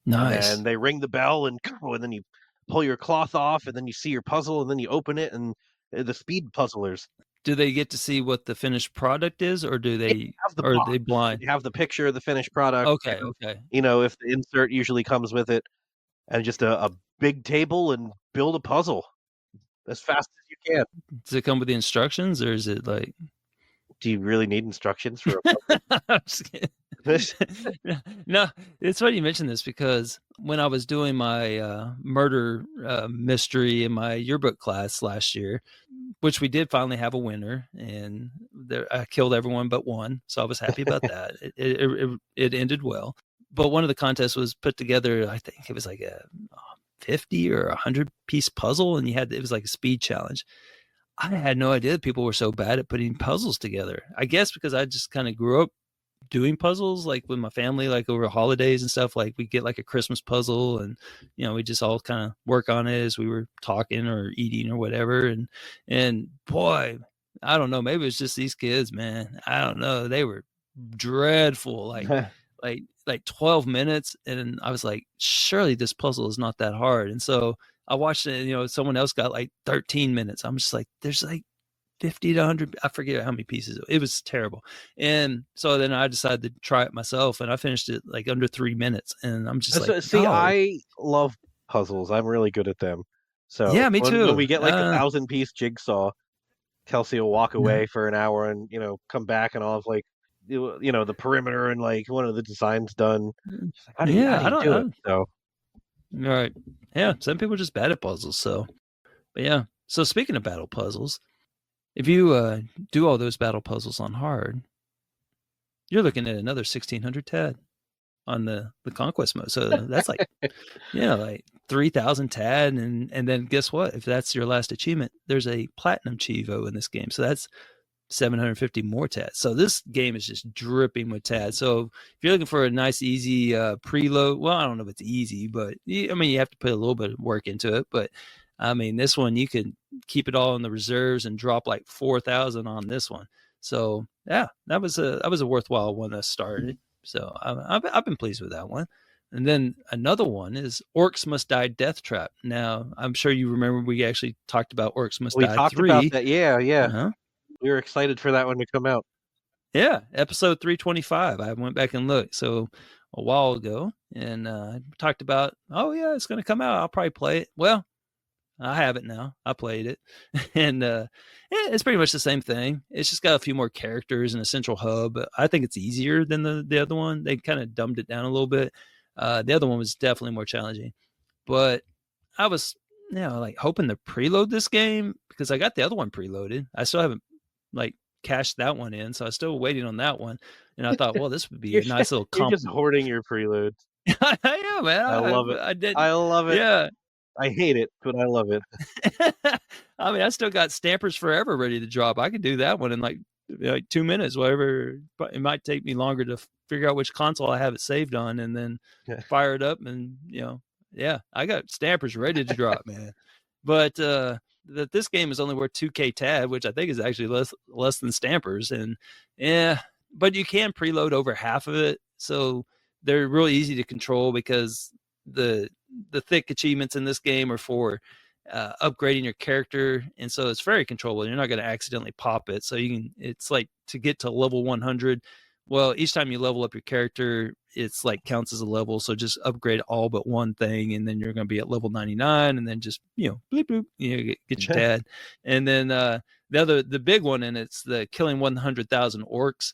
Nice. And they ring the bell and then you pull your cloth off, and then you see your puzzle, and then you open it, and the speed puzzlers. Do they get to see what the finished product is, or do they are they blind? You have the picture of the finished product. Okay. If the insert usually comes with it, and just a big table, and build a puzzle as fast as you can. Does it come with the instructions, or is it like? Do you really need instructions for a puzzle? I'm just kidding. No, it's funny you mentioned this because when I was doing my murder mystery in my yearbook class last year, which we did finally have a winner, and I killed everyone but one, so I was happy about that. It ended well. But one of the contests was put together, I think it was like a 50 or 100-piece puzzle, and it was like a speed challenge. I had no idea that people were so bad at putting puzzles together. I guess because I just kind of grew up doing puzzles like with my family, like over holidays and stuff. Like we get like a Christmas puzzle, and we just all kind of work on it as we were talking or eating or whatever. And boy, I don't know, maybe it's just these kids, man. I don't know, they were dreadful. Like 12 minutes, and I was like, surely this puzzle is not that hard. And so I watched it, someone else got like 13 minutes. I'm just like, there's like 50 to 100, I forget how many pieces. It was terrible. And so then I decided to try it myself, and I finished it like under 3 minutes. And I'm just like, see, no. I love puzzles. I'm really good at them. So yeah, me too. When we get like a 1,000-piece jigsaw, Kelsey will walk away for an hour and come back, and I'll have like the perimeter and like one of the designs done. Like, how do you do it? So all right. Yeah, some people are just bad at puzzles. So, but yeah. So speaking of battle puzzles, if you do all those battle puzzles on hard, you're looking at another 1,600 TAD on the conquest mode. So that's like, like 3,000 TAD. And then guess what? If that's your last achievement, there's a platinum Chivo in this game. So that's 750 more TAD. So this game is just dripping with TAD. So if you're looking for a nice, easy preload, well, I don't know if it's easy, but you have to put a little bit of work into it. But I mean, this one, you can keep it all in the reserves and drop like 4,000 on this one. So yeah, that was a worthwhile one that started. So I've been pleased with that one. And then another one is Orcs Must Die Deathtrap. Now, I'm sure you remember we actually talked about Orcs Must Die 3. We talked about that. Yeah. Uh-huh. We were excited for that one to come out. Yeah, episode 325. I went back and looked. So a while ago, and talked about, oh yeah, it's going to come out. I'll probably play it. Well, I have it now. I played it, and it's pretty much the same thing. It's just got a few more characters and a central hub. I think it's easier than the other one. They kind of dumbed it down a little bit. The other one was definitely more challenging, but I was like hoping to preload this game because I got the other one preloaded. I still haven't like cashed that one in, so I was still waiting on that one. And I thought, well, this would be a nice little You're just hoarding your preloads. Yeah, man. I love it. I love it. Yeah. I hate it, but I love it. I mean, I still got Stampers Forever ready to drop. I could do that one in like 2 minutes, whatever. But it might take me longer to figure out which console I have it saved on, and then fire it up. And I got Stampers ready to drop, man. But that this game is only worth 2K TAD, which I think is actually less than Stampers. And but you can preload over half of it, so they're really easy to control because the thick achievements in this game are for upgrading your character, and so it's very controllable. You're not going to accidentally pop it. So it's like to get to level 100. Well, each time you level up your character, it's like counts as a level. So just upgrade all but one thing, and then you're going to be at level 99, and then just bleep bloop, get your TAD. And then the big one, and it's the killing 100,000 orcs.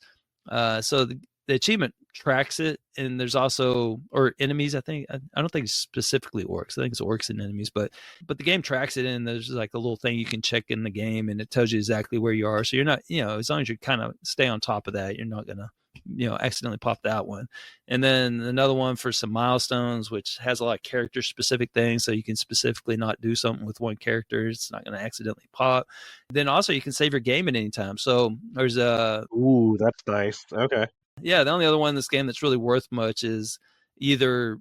So the achievement tracks it, and there's also enemies. I think I don't think it's specifically orcs. I think it's orcs and enemies, but the game tracks it, and there's like a little thing you can check in the game, and it tells you exactly where you are. So you're not, as long as you kind of stay on top of that, you're not gonna accidentally pop that one. And then another one for some milestones, which has a lot of character specific things, so you can specifically not do something with one character, it's not going to accidentally pop. Then also you can save your game at any time. So there's ooh, that's nice. Okay. Yeah, the only other one in this game that's really worth much is either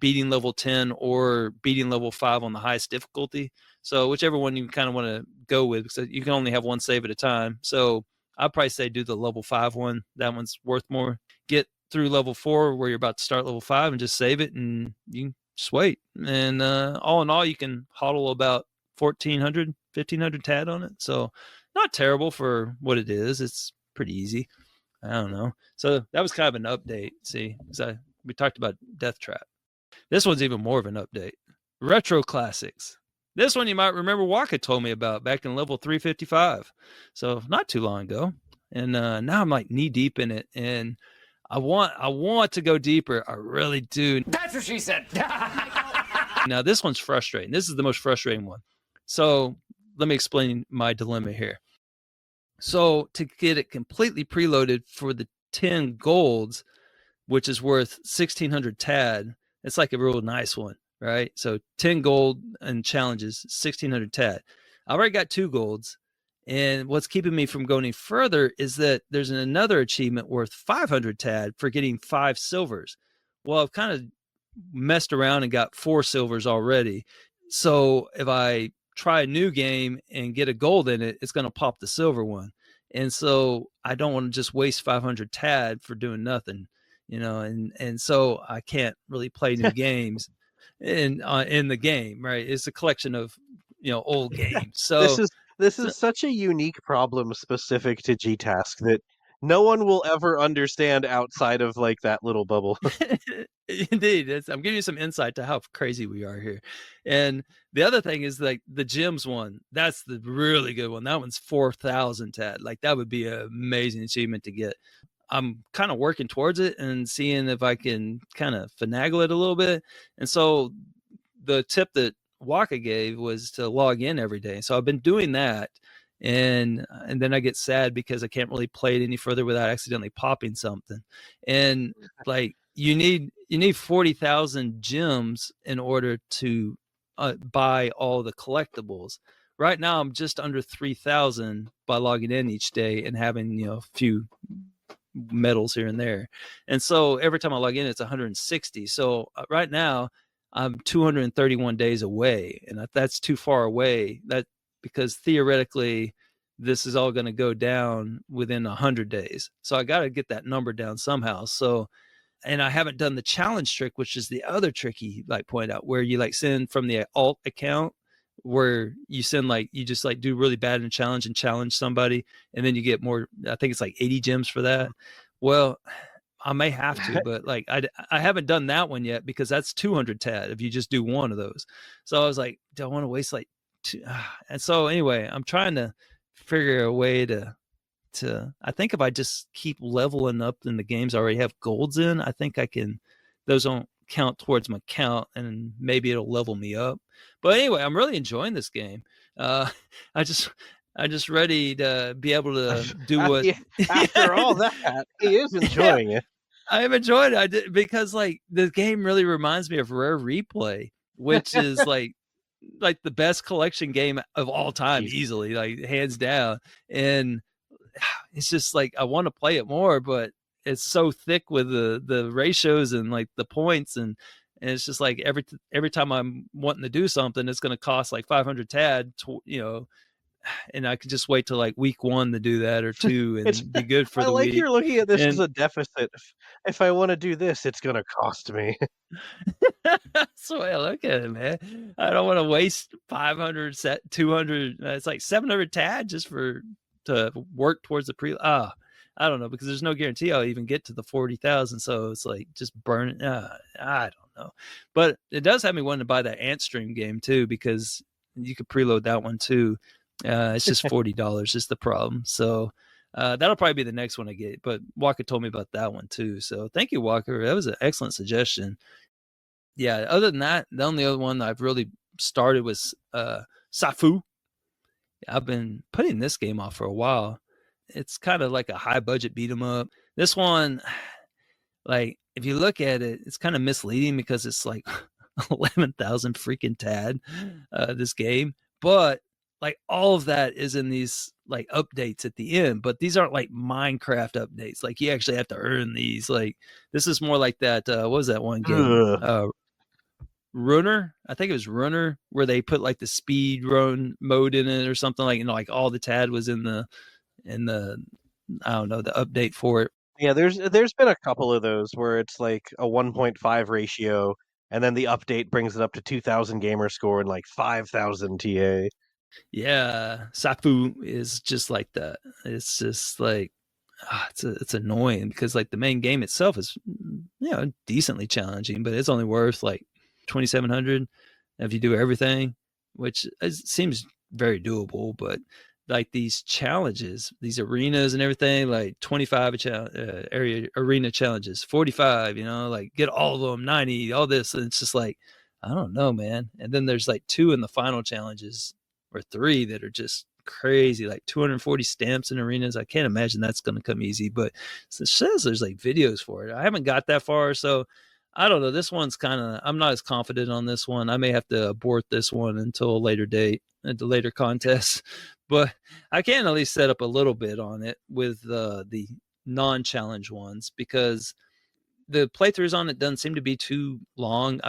beating level 10 or beating level 5 on the highest difficulty. So whichever one you kind of want to go with, because you can only have one save at a time. So I'd probably say do the level 5 one. That one's worth more. Get through level 4 where you're about to start level 5 and just save it, and you can just wait. And all in all, you can hodl about 1,400, 1,500 TAD on it. So not terrible for what it is. It's pretty easy. I don't know. So that was kind of an update. See, because we talked about Deathtrap. This one's even more of an update. Retro Classics. This one you might remember Waka told me about back in level 355. So not too long ago. And now I'm like knee deep in it. And I want to go deeper. I really do. That's what she said. Now, this one's frustrating. This is the most frustrating one. So let me explain my dilemma here. So to get it completely preloaded for the 10 golds, which is worth 1,600 TAD, it's like a real nice one, right? So 10 gold and challenges, 1,600 TAD. I already got 2 golds. And what's keeping me from going any further is that there's another achievement worth 500 TAD for getting 5 silvers. Well, I've kind of messed around and got 4 silvers already. So if I try a new game and get a gold in it, it's going to pop the silver one. And so I don't want to just waste 500 TAD for doing nothing, and so I can't really play new games in the game, right? It's a collection of, old games. So this is such a unique problem specific to G-Task that no one will ever understand outside of like that little bubble. Indeed. I'm giving you some insight to how crazy we are here. And the other thing is like the gyms one. That's the really good one. That one's 4,000 TAD. Like that would be an amazing achievement to get. I'm kind of working towards it and seeing if I can kind of finagle it a little bit. And so the tip that Waka gave was to log in every day. So I've been doing that. And then I get sad because I can't really play it any further without accidentally popping something. And like you need 40,000 gems in order to buy all the collectibles. Right now I'm just under 3,000 by logging in each day and having a few medals here and there. And so every time I log in, it's 160. So right now I'm 231 days away, and that's too far away. Because theoretically this is all going to go down within 100 days. So I got to get that number down somehow. So, and I haven't done the challenge trick, which is the other trick he pointed out, where you send from the alt account, where you send you just do really bad in a challenge and challenge somebody, and then you get more. I think it's 80 gems for that. Well, I may have to, but I haven't done that one yet because that's 200 TAD if you just do one of those. So I was like, do I want to waste and so anyway, I'm trying to figure a way to I think if I just keep leveling up in the games I already have golds in, I think I can, those don't count towards my count and maybe it'll level me up. But anyway, I'm really enjoying this game. I just ready to be able to do what after all that, he is enjoying it. I am enjoying it. I did, because the game really reminds me of Rare Replay, which is the best collection game of all time, easily, hands down. And it's just I want to play it more, but it's so thick with the ratios and the points, and it's just every time I'm wanting to do something, it's going to cost 500 TAD, and I could just wait till week 1 to do that, or 2, and be good for the week. You're looking at this as a deficit. If I want to do this, it's going to cost me. That's the way I look at it, man. I don't want to waste 500, 200. It's 700 TAD just to work towards the I don't know, because there's no guarantee I'll even get to the 40,000. So it's just burn it. I don't know, but it does have me wanting to buy that Ant Stream game too, because you could preload that one too. It's just $40 is the problem. So that'll probably be the next one I get. But Walker told me about that one too. So thank you, Walker. That was an excellent suggestion. Yeah. Other than that, the only other one I've really started was Sifu. I've been putting this game off for a while. It's kind of like a high budget beat 'em up. This one, if you look at it, it's kind of misleading because it's 11,000 freaking TAD, this game. But all of that is in these updates at the end, but these aren't Minecraft updates. You actually have to earn these. This is more like that. What was that one game? Runner. I think it was Runner, where they put the speed run mode in it or something, all the TAD was in the I don't know, the update for it. Yeah, there's been a couple of those where it's a 1.5 ratio, and then the update brings it up to 2,000 gamer score and 5,000 TA. Yeah, Sifu is just like that. It's just it's annoying because the main game itself is decently challenging, but it's only worth 2,700 if you do everything, which seems very doable. But like these challenges, these arenas and everything, like 25 arena challenges, 45, like get all of them, 90, all this. And it's just like, I don't know, man. And then there's like 2 in the final challenges, or 3 that are just crazy, like 240 stamps in arenas. I can't imagine that's going to come easy, but it says there's like videos for it. I haven't got that far, so I don't know. This one's I'm not as confident on this one. I may have to abort this one until a later date, at the later contest. But I can at least set up a little bit on it with the non-challenge ones, because the playthroughs on it doesn't seem to be too long.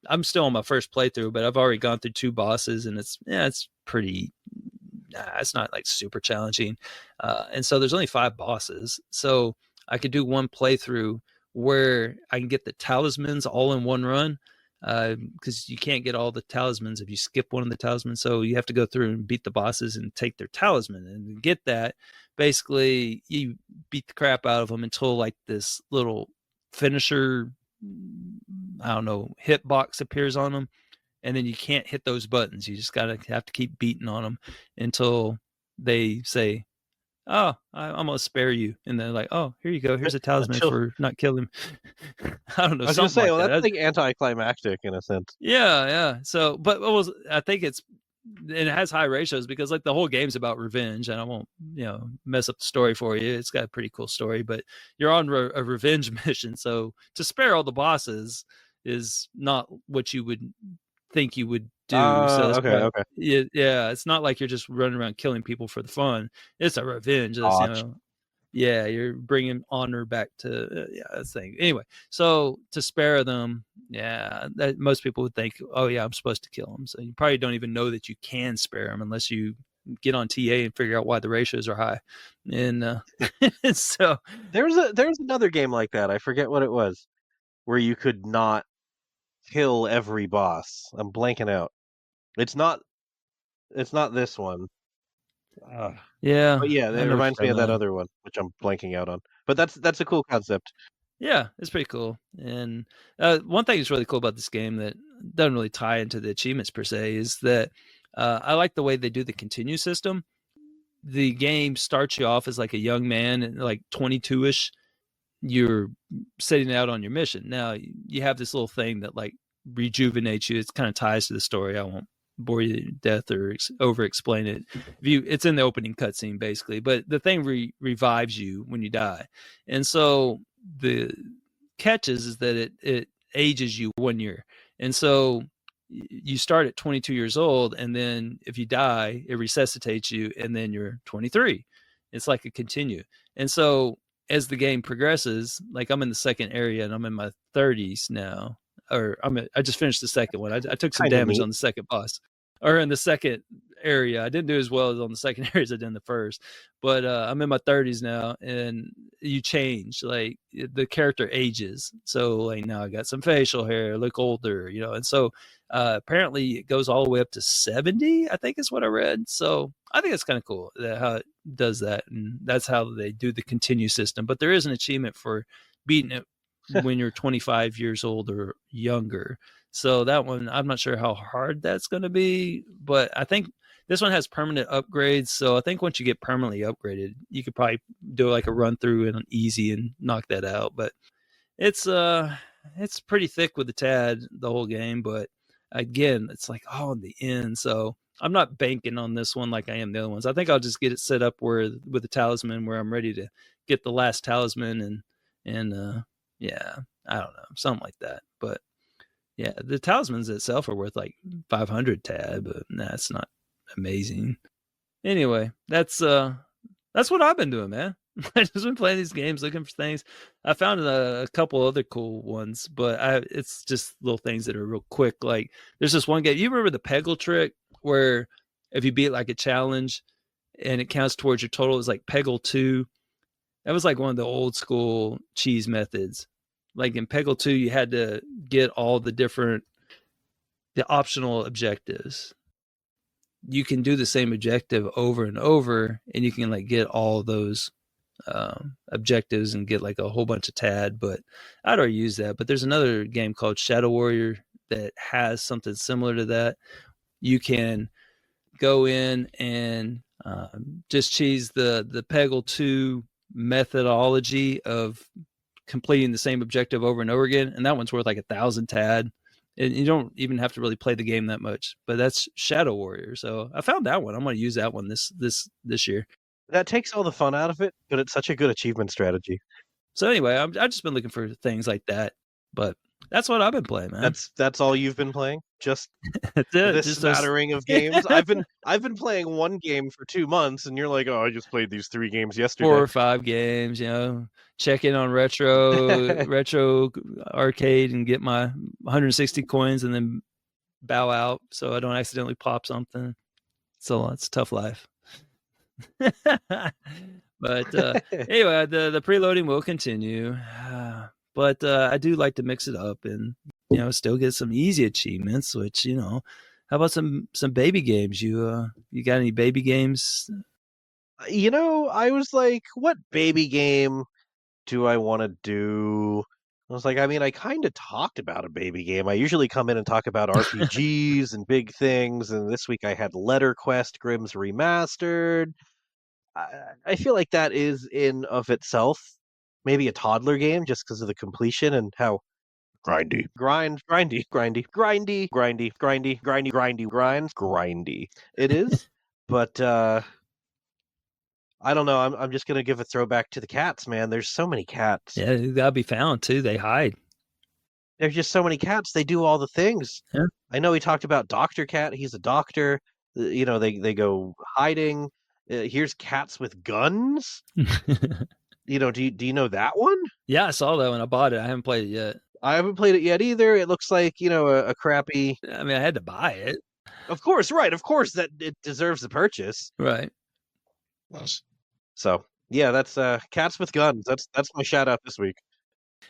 I'm still on my first playthrough, but I've already gone through 2 bosses, and it's pretty. It's not like super challenging, and so there's only 5 bosses, so I could do one playthrough where I can get the talismans all in one run, because you can't get all the talismans if you skip one of the talismans. So you have to go through and beat the bosses and take their talisman, and to get that, basically you beat the crap out of them until like this little finisher, I don't know, hitbox appears on them, and then you can't hit those buttons. You just have to keep beating on them until they say, "Oh, I'm gonna spare you," and they're like, "Oh, here you go. Here's a talisman for not killing." I don't know. I was gonna Something say, like well, that. that's like anticlimactic in a sense. Yeah. So, but I think it has high ratios, because like the whole game's about revenge, and I won't, mess up the story for you. It's got a pretty cool story, but you're on a revenge mission. So to spare all the bosses is not what you would think you would do. So that's Okay. yeah. It's not like you're just running around killing people for the fun. It's a revenge. Yeah, you're bringing honor back to that's the thing. Anyway, so to spare them, that most people would think, oh yeah, I'm supposed to kill them. So you probably don't even know that you can spare them unless you get on TA and figure out why the ratios are high. And so there's another game like that. I forget what it was, where you could not kill every boss. I'm blanking out. It's not this one. Yeah, But yeah, I it know what reminds you're me of talking that about. other one, which I'm blanking out on. But that's a cool concept. Yeah, it's pretty cool. And one thing that's really cool about this game that doesn't really tie into the achievements per se is that I like the way they do the continue system. The game starts you off as like a young man, and like 22ish. You're setting out on your mission. Now you have this little thing that like rejuvenates you. It kind of ties to the story. I won't bore you to death or over explain it. It's in the opening cutscene basically, but the thing revives you when you die. And so the catch is that it ages you 1 year. And so you start at 22 years old, and then if you die, it resuscitates you, and then you're 23. It's like a continue. And so as the game progresses, like I'm in the second area and I'm in my 30s now, or I just finished the second one. I took some Kinda damage neat. on the second boss, or in the second area. I didn't do as well as on the second area as I did in the first, but I'm in my 30s now, and you change, like the character ages. So like now I got some facial hair, look older, and so apparently it goes all the way up to 70, I think is what I read. So I think it's kind of cool how it does that, and that's how they do the continue system. But there is an achievement for beating it when you're 25 years old or younger. So that one, I'm not sure how hard that's going to be, but I think this one has permanent upgrades. So I think once you get permanently upgraded, you could probably do like a run through and easy and knock that out. But it's pretty thick with the tad the whole game. But again, it's like in the end. So I'm not banking on this one like I am the other ones. I think I'll just get it set up with the talisman, where I'm ready to get the last talisman, and yeah, I don't know, something like that. But yeah, the talismans itself are worth like 500 tad, but that's not amazing. Anyway, that's what I've been doing, man. I've just been playing these games, looking for things. I found a couple other cool ones, but it's just little things that are real quick. Like there's this one game. You remember the Peggle trick, where if you beat like a challenge and it counts towards your total, it's like Peggle 2. That was like one of the old school cheese methods. Like in Peggle 2, you had to get all the optional objectives. You can do the same objective over and over, and you can like get all those objectives and get like a whole bunch of tad. But I'd already use that. But there's another game called Shadow Warrior that has something similar to that. You can go in and Just cheese the Peggle 2 methodology of completing the same objective over and over again, and that one's worth like 1,000 TAD. And you don't even have to really play the game that much, but that's Shadow Warrior. So I found that one. I'm going to use that one this year. That takes all the fun out of it, but it's such a good achievement strategy. So anyway, I've just been looking for things like that, but that's what I've been playing, man. That's all you've been playing? Just That's it. this Just smattering of games? I've been playing one game for 2 months, and you're like, oh, I just played these 3 games yesterday. 4 or 5 games, check in on retro arcade and get my 160 coins and then bow out so I don't accidentally pop something. So it's a tough life. But anyway, the preloading will continue. But I do like to mix it up and still get some easy achievements, which how about some baby games? You got any baby games? I was like, what baby game do I want to do? I was like, I kind of talked about a baby game. I usually come in and talk about RPGs and big things, and this week I had Letter Quest Grimm's Remastered. I feel like that is in of itself maybe a toddler game just because of the completion and how grindy it is. But I don't know. I'm just gonna give a throwback to the cats, man. There's so many cats. Yeah, they gotta be found too. They hide. There's just so many cats. They do all the things. Yeah. I know we talked about Dr. Cat. He's a doctor. They go hiding. Here's cats with guns. Do you know that one? Yeah, I saw that one. I bought it. I haven't played it yet. I haven't played it yet either. It looks like a crappy. I had to buy it. Of course, right. Of course, that it deserves the purchase. Right. So yeah, that's cats with guns. That's my shout out this week.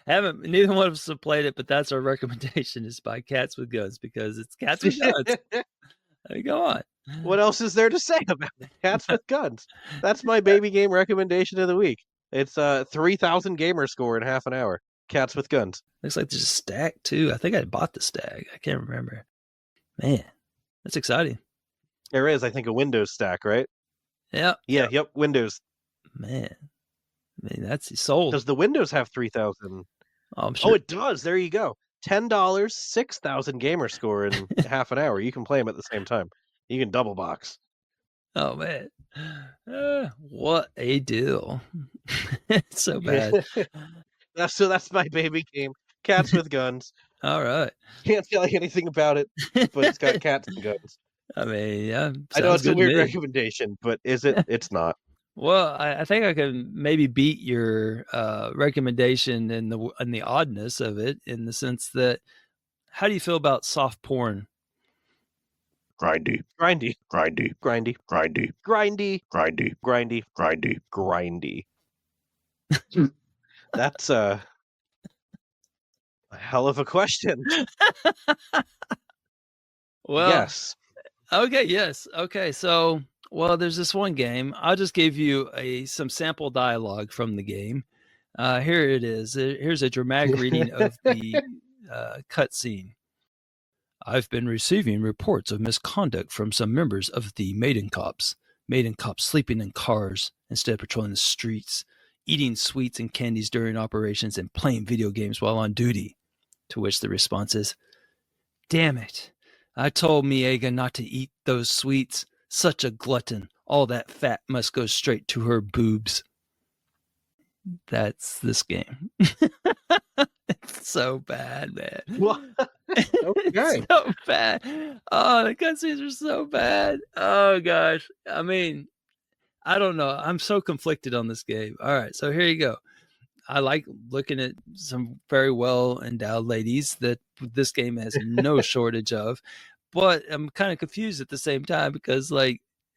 Neither one of us have played it, but that's our recommendation is buy Cats with Guns because it's Cats with Guns. Go on. What else is there to say about Cats with Guns? That's my baby game recommendation of the week. It's 3,000 gamer score in half an hour. Cats with Guns. Looks like there's a stack too. I think I bought the stack. I can't remember. Man, that's exciting. There is, I think, a Windows stack, right? Yeah. Yep, Windows. Man, that's sold. Does the Windows have 3,000? Oh, I'm sure. Oh, it does. There you go. $10, 6,000 gamer score in half an hour. You can play them at the same time. You can double box. Oh man, what a deal! It's so bad. That's my baby game. Cats with Guns. All right. Can't tell you anything about it, but it's got cats and guns. Yeah. I know it's a weird recommendation, but is it? It's not. Well, I think I can maybe beat your recommendation in the oddness of it, in the sense that, how do you feel about soft porn? Grindy. That's a hell of a question. Well, yes. Okay. Yes. Okay. So, there's this one game. I'll just give you some sample dialogue from the game. Here it is. Here's a dramatic reading of the cutscene. I've been receiving reports of misconduct from some members of the Maiden cops. Maiden cops sleeping in cars instead of patrolling the streets, eating sweets and candies during operations, and playing video games while on duty. To which the response is, "Damn it. I told Miega not to eat those sweets. Such a glutton. All that fat must go straight to her boobs." That's this game. It's so bad, man. What? Okay. It's so bad. Oh, the cutscenes are so bad. Oh gosh. I don't know. I'm so conflicted on this game. All right, so here you go. I like looking at some very well endowed ladies that this game has no shortage of, but I'm kind of confused at the same time because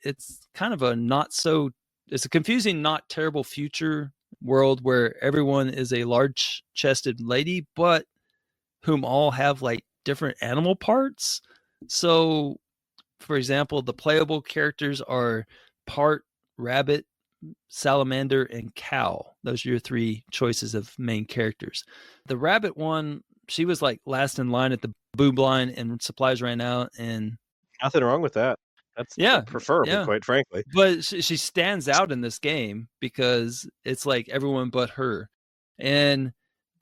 it's kind of it's a confusing, not terrible future world where everyone is a large chested lady, but whom all have different animal parts. So, for example, the playable characters are part rabbit, salamander, and cow. Those are your 3 choices of main characters. The rabbit one, she was last in line at the boob line and supplies ran out, and nothing wrong with that. That's Yeah, preferable, yeah. quite frankly. But she stands out in this game because it's like everyone but her. And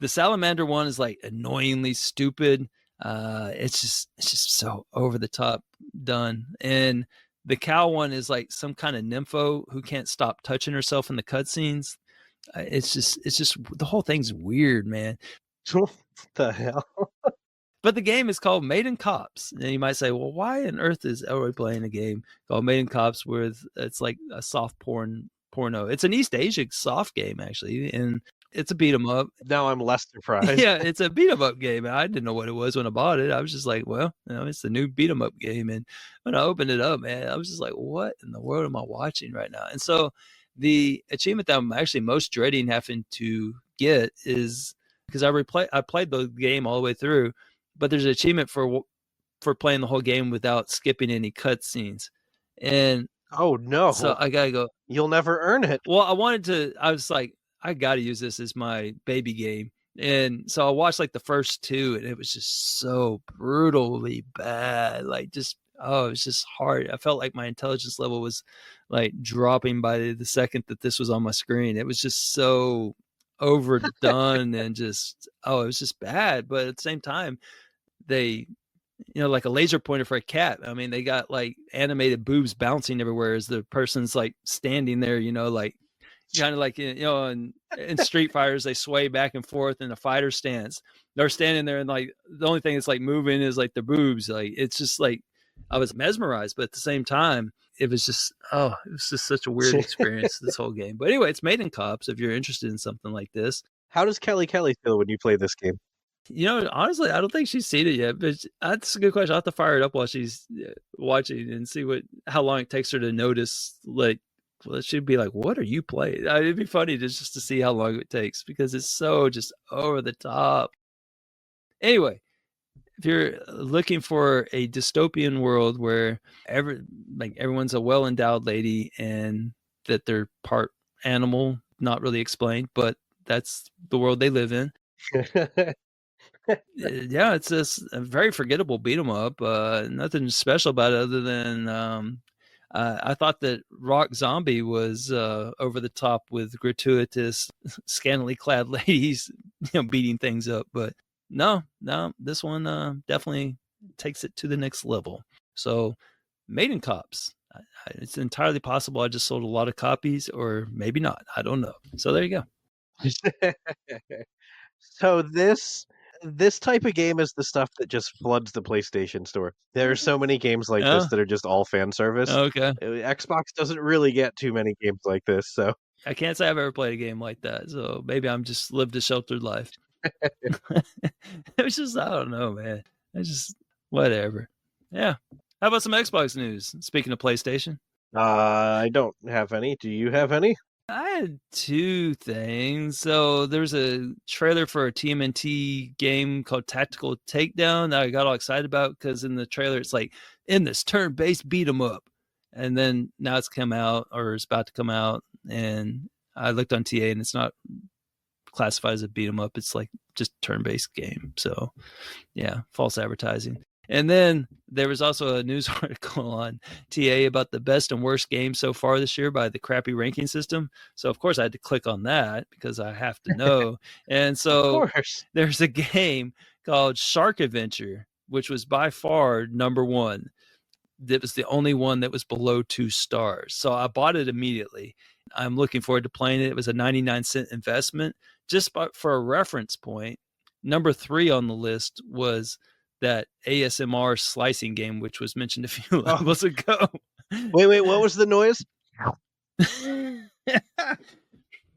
the salamander one is like annoyingly stupid. It's just so over the top done. And the cow one is like some kind of nympho who can't stop touching herself in the cutscenes. It's just the whole thing's weird, man. What the hell? But the game is called Maiden Cops. And you might say, well, why on earth is Elroy playing a game called Maiden Cops with it's like a soft porno? It's an East Asia soft game, actually, and it's a beat 'em up. Now I'm less surprised. Yeah, it's a beat 'em up game. I didn't know what it was when I bought it. I was just like, well, it's the new beat 'em up game. And when I opened it up, man, I was just like, what in the world am I watching right now? And so the achievement that I'm actually most dreading having to get is because I played the game all the way through, but there's an achievement for playing the whole game without skipping any cutscenes. And oh no, so I gotta go. You'll never earn it. Well, I was like, I gotta use this as my baby game. And so I watched like the first two, and it was just so brutally bad. Like just it was just hard. I felt like my intelligence level was like dropping by the second that this was on my screen. It was just so overdone and just it was just bad. But at the same time, they like a laser pointer for a cat. I mean, they got like animated boobs bouncing everywhere as the person's like standing there, like kind of like, in Street Fighters, they sway back and forth in a fighter stance. They're standing there and like the only thing that's like moving is like the boobs. Like it's just like I was mesmerized, but at the same time, it was just such a weird experience, this whole game. But anyway, it's Maiden Cops if you're interested in something like this. How does Kelly feel when you play this game? Honestly, I don't think she's seen it yet, but that's a good question. I'll have to fire it up while she's watching and see how long it takes her to notice. Like, well, she'd be like, "What are you playing?" It'd be funny just to see how long it takes because it's so just over the top. Anyway, if you're looking for a dystopian world where everyone's a well-endowed lady and that they're part animal, not really explained, but that's the world they live in. Yeah, it's just a very forgettable beat 'em up. Nothing special about it other than I thought that Rock Zombie was over the top with gratuitous, scantily clad ladies, beating things up. But no, this one definitely takes it to the next level. So, Maiden Cops. It's entirely possible I just sold a lot of copies, or maybe not. I don't know. So there you go. So this type of game is the stuff that just floods the PlayStation store. There are so many games like this that are just all fan service. Okay. Xbox doesn't really get too many games like this, so I can't say I've ever played a game like that. So maybe I'm just lived a sheltered life. It was just, I don't know, man. It's just whatever. Yeah. How about some Xbox news? Speaking of PlayStation. I don't have any. Do you have any? I had two things. So there's a trailer for a TMNT game called Tactical Takedown that I got all excited about because in the trailer it's like, in this turn-based beat 'em up. And then now it's come out or it's about to come out. And I looked on TA and it's not classified as a beat 'em up. It's like just turn-based game. So yeah, false advertising. And then there was also a news article on TA about the best and worst games so far this year by the crappy ranking system. So, of course, I had to click on that because I have to know. And so there's a game called Shark Adventure, which was by far number one. That was the only one that was below 2 stars. So I bought it immediately. I'm looking forward to playing it. It was a 99-cent investment. Just for a reference point, number 3 on the list was that ASMR slicing game, which was mentioned a few levels ago. Wait, what was the noise? That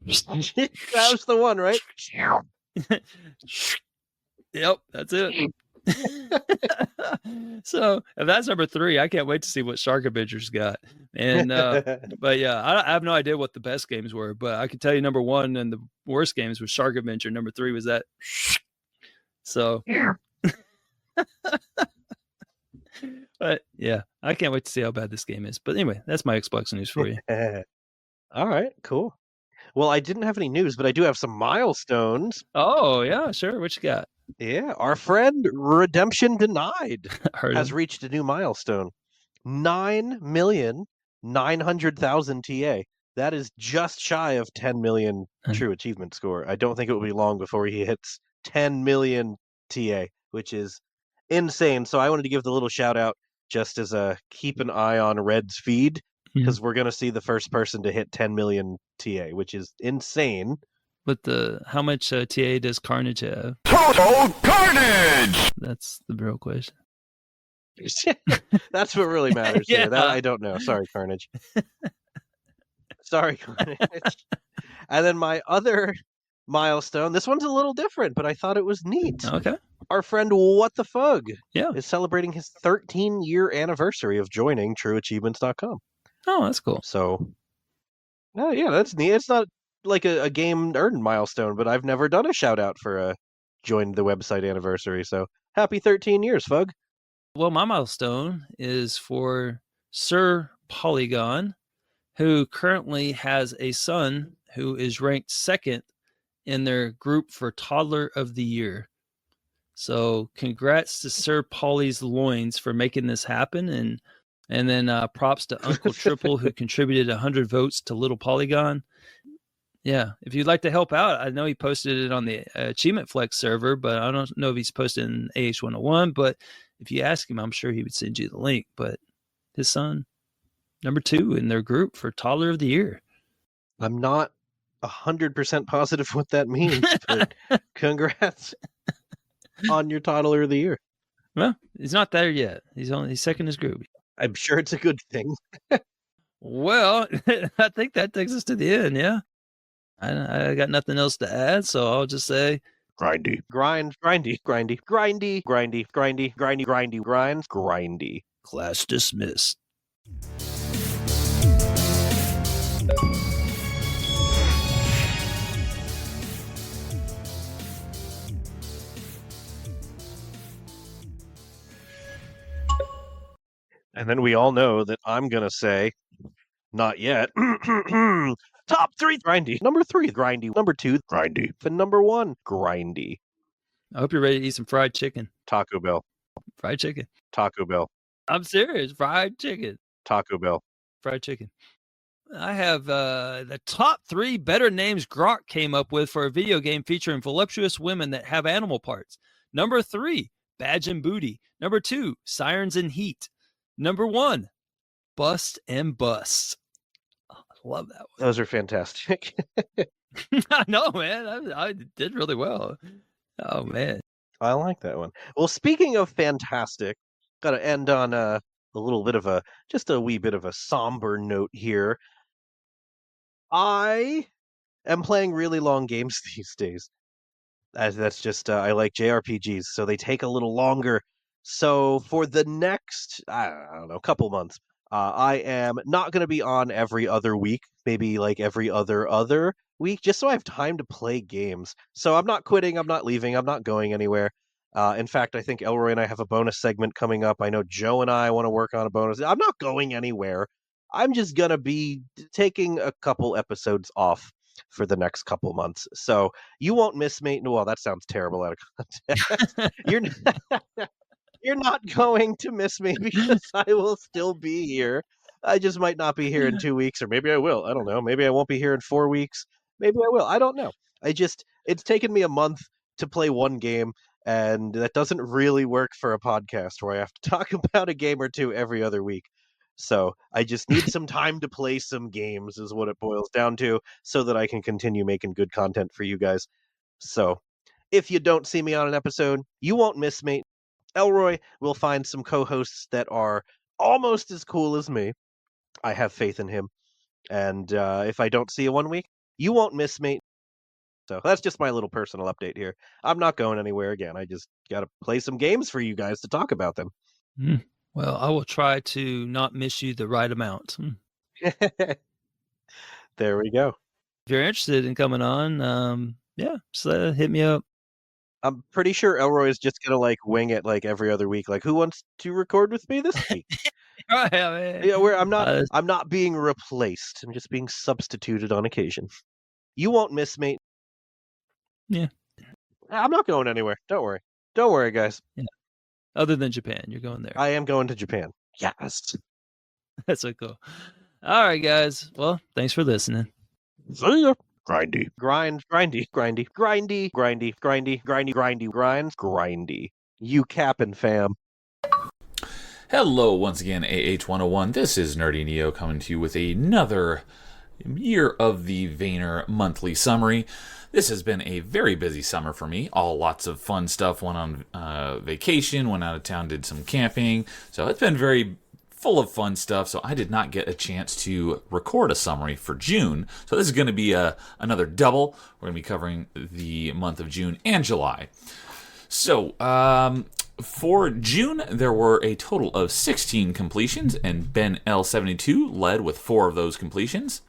was the one, right? Yep, that's it. So if that's number 3, I can't wait to see what Shark Adventure's got. And but yeah, I have no idea what the best games were, but I can tell you number 1 and the worst games was Shark Adventure. Number 3 was that. So but yeah, I can't wait to see how bad this game is. But anyway, that's my Xbox news for you. All right, cool. Well, I didn't have any news, but I do have some milestones. Oh, yeah, sure. What you got? Yeah, our friend Redemption Denied has reached a new milestone. 9,900,000 TA. That is just shy of 10 million true achievement score. I don't think it will be long before he hits 10 million TA, which is insane. So I wanted to give the little shout out just as a keep an eye on Red's feed, because we're going to see the first person to hit 10 million TA, which is insane. But how much TA does Carnage have? Total carnage! That's the real question. That's what really matters Yeah. here. That I don't know. Sorry, Carnage. Sorry, Carnage. And then my other milestone, this one's a little different, but I thought it was neat. Okay. Our friend What the Fug Yeah. is celebrating his 13-year anniversary of joining TrueAchievements.com. Oh, that's cool. So, yeah, that's neat. It's not like a game earned milestone, but I've never done a shout out for a joined the website anniversary. So happy 13 years, Fug. Well, my milestone is for Sir Polygon, who currently has a son who is ranked second in their group for Toddler of the Year. So congrats to Sir Polly's loins for making this happen. And then props to Uncle Triple, who contributed 100 votes to Little Polygon. Yeah, if you'd like to help out, I know he posted it on the Achievement Flex server, but I don't know if he's posted in AH101. But if you ask him, I'm sure he would send you the link. But his son, number 2 in their group for Toddler of the Year. I'm not 100% positive what that means, but congrats on your Toddler of the Year. Well, he's not there yet. He's second in his group. I'm sure it's a good thing. Well, I think that takes us to the end, yeah? I got nothing else to add, so I'll just say... Grindy. Grindy. Grinds, grindy. Class dismissed. And then we all know that I'm going to say, not yet. Top 3, grindy. Number 3, grindy. Number 2, Grindy. and number 1, grindy. I hope you're ready to eat some fried chicken. Taco Bell. Fried chicken. Taco Bell. I'm serious. Fried chicken. Taco Bell. Fried chicken. I have the top 3 better names Grok came up with for a video game featuring voluptuous women that have animal parts. Number 3, Badge and Booty. Number 2, Sirens and Heat. Number 1, Bust and Bust. Oh, I love that one. Those are fantastic. I know, man. I did really well. Oh, man. I like that one. Well, speaking of fantastic, got to end on a little bit of just a wee bit of a somber note here. I am playing really long games these days. That's just, I like JRPGs, so they take a little longer. So for the next, I don't know, couple months, I am not going to be on every other week, maybe like every other week, just so I have time to play games. So I'm not quitting, I'm not leaving, I'm not going anywhere. In fact, I think Elroy and I have a bonus segment coming up. I know Joe and I want to work on a bonus. I'm not going anywhere. I'm just going to be taking a couple episodes off for the next couple months. So you won't miss me. Well, that sounds terrible out of context. You're not going to miss me because I will still be here. I just might not be here in 2 weeks, or maybe I will. I don't know. Maybe I won't be here in 4 weeks. Maybe I will. I don't know. It's taken me a month to play one game, and that doesn't really work for a podcast where I have to talk about a game or two every other week. So I just need some time to play some games is what it boils down to, so that I can continue making good content for you guys. So if you don't see me on an episode, you won't miss me. Elroy will find some co-hosts that are almost as cool as me. I have faith in him. And if I don't see you 1 week, you won't miss me. So that's just my little personal update here. I'm not going anywhere again. I just got to play some games for you guys to talk about them. Well, I will try to not miss you the right amount. There we go. If you're interested in coming on, so hit me up. I'm pretty sure Elroy is just gonna like wing it like every other week. Like, who wants to record with me this week? Oh, yeah, man. Yeah, I'm not being replaced. I'm just being substituted on occasion. You won't miss me. Yeah. I'm not going anywhere. Don't worry. Don't worry, guys. Yeah. Other than Japan, you're going there. I am going to Japan. Yes. That's so cool. All right, guys. Well, thanks for listening. See ya. Grindy. Grind, grindy, grindy, grindy, grindy, grindy, grindy, grindy, grinds, grindy. You capping, fam. Hello, once again, AH101. This is Nerdy Neo coming to you with another Year of the Vayner monthly summary. This has been a very busy summer for me. Lots of fun stuff. Went on vacation, went out of town, did some camping. So it's been very full of fun stuff. So I did not get a chance to record a summary for June. So this is going to be another double. We're going to be covering the month of June and July. So, for June, there were a total of 16 completions, and Ben L72 led with 4 of those completions.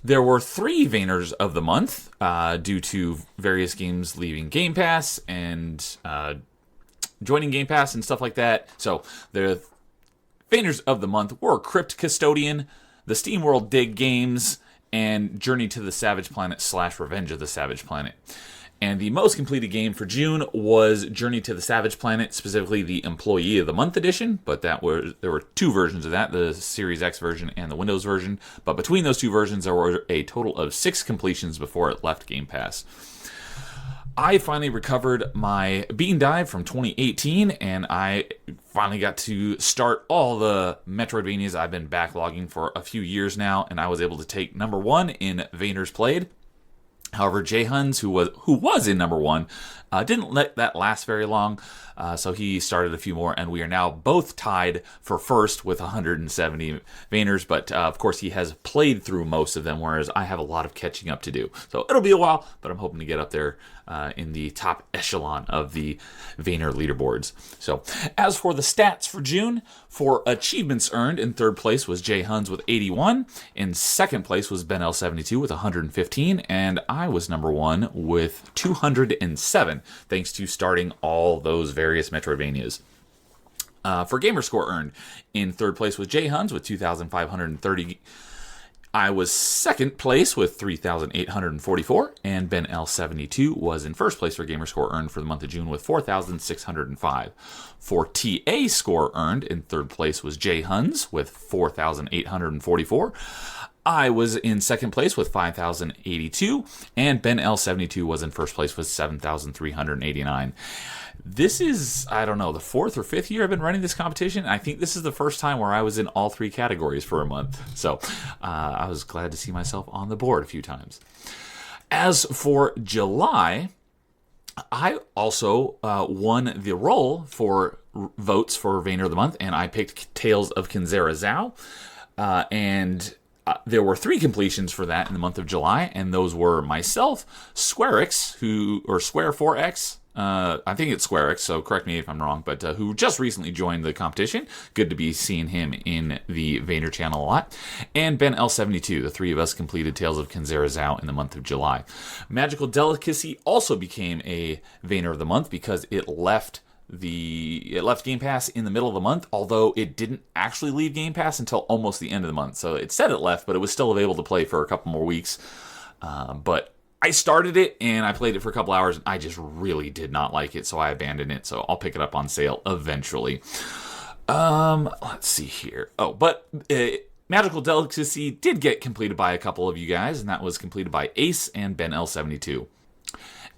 There were 3 Vayners of the month due to various games leaving Game Pass and joining Game Pass and stuff like that. So the Vayners of the month were Crypt Custodian, the SteamWorld Dig games, and Journey to the Savage Planet / Revenge of the Savage Planet. And the most completed game for June was Journey to the Savage Planet, specifically the Employee of the Month edition. But there were 2 versions of that, the Series X version and the Windows version. But between those 2 versions, there were a total of 6 completions before it left Game Pass. I finally recovered my Bean Dive from 2018, and I finally got to start all the Metroidvanias I've been backlogging for a few years now, and I was able to take number 1 in Vayners Played. However, Jay Huns, who was in number 1, didn't let that last very long, so he started a few more, and we are now both tied for first with 170 Vayners, but of course he has played through most of them, whereas I have a lot of catching up to do. So it'll be a while, but I'm hoping to get up there in the top echelon of the Vayner leaderboards. So as for the stats for June, for achievements earned, in third place was Jay Huns with 81, in second place was Ben L72 with 115, and I was number 1 with 207, thanks to starting all those various Metroidvanias. For Gamerscore earned, in third place was Jay Huns with 2,530. I was second place with 3,844, and Ben L72 was in first place for Gamerscore earned for the month of June with 4,605. For TA score earned, in third place was Jay Huns with 4,844. I was in second place with 5,082, and Ben L72 was in first place with 7,389. This is, I don't know, the 4th or 5th year I've been running this competition. I think this is the first time where I was in all 3 categories for a month. So I was glad to see myself on the board a few times. As for July, I also won the role for votes for Vayner of the Month, and I picked Tales of Kinzera Zhao. There were 3 completions for that in the month of July, and those were myself, SquareX, or Square4X, I think it's SquareX, so correct me if I'm wrong, but who just recently joined the competition. Good to be seeing him in the Vayner channel a lot. And Ben L72, the 3 of us completed Tales of Kinzera Zhao in the month of July. Magical Delicacy also became a Vayner of the Month because it left Game Pass in the middle of the month, although it didn't actually leave Game Pass until almost the end of the month. So it said it left, but it was still available to play for a couple more weeks. But I started it and I played it for a couple hours and I just really did not like it, so I abandoned it. So I'll pick it up on sale eventually. Let's see here. Magical Delicacy did get completed by a couple of you guys, and that was completed by Ace and Ben L72.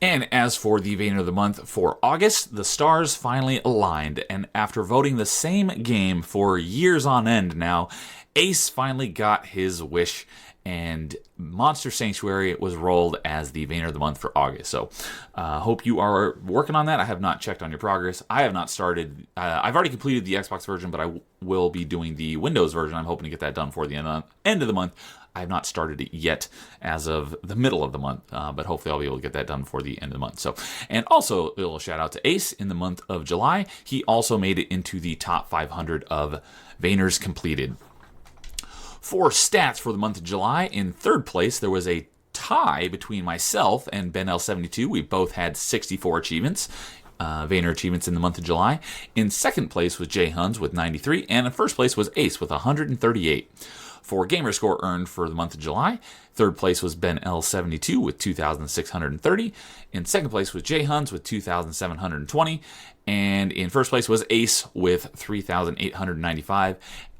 And as for the Vayner of the Month for August, the stars finally aligned, and after voting the same game for years on end now, Ace finally got his wish, and Monster Sanctuary was rolled as the Vayner of the Month for August. So, hope you are working on that. I have not checked on your progress. I have not started. I've already completed the Xbox version, but I will be doing the Windows version. I'm hoping to get that done for the end of the month. I have not started it yet as of the middle of the month, but hopefully I'll be able to get that done for the end of the month. So, and also a little shout out to Ace in the month of July. He also made it into the top 500 of Vayners completed. For stats for the month of July, in third place, there was a tie between myself and Ben L72. We both had 64 achievements, Vayner achievements in the month of July. In second place was Jay Huns with 93, and in first place was Ace with 138. For Gamerscore earned for the month of July, third place was Ben L72 with 2,630. In second place was Jay Huns with 2,720. And in first place was Ace with 3,895.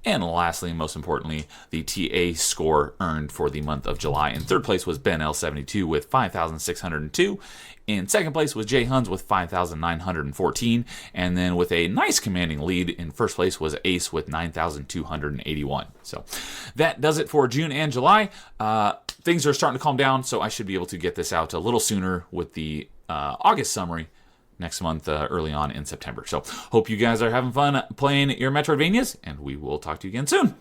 And lastly, most importantly, the TA score earned for the month of July. In third place was Ben L72 with 5,602. In second place was Jay Huns with 5,914. And then with a nice commanding lead in first place was Ace with 9,281. So that does it for June and July. Things are starting to calm down, so I should be able to get this out a little sooner with the August summary next month, early on in September. So hope you guys are having fun playing your Metroidvanias, and we will talk to you again soon.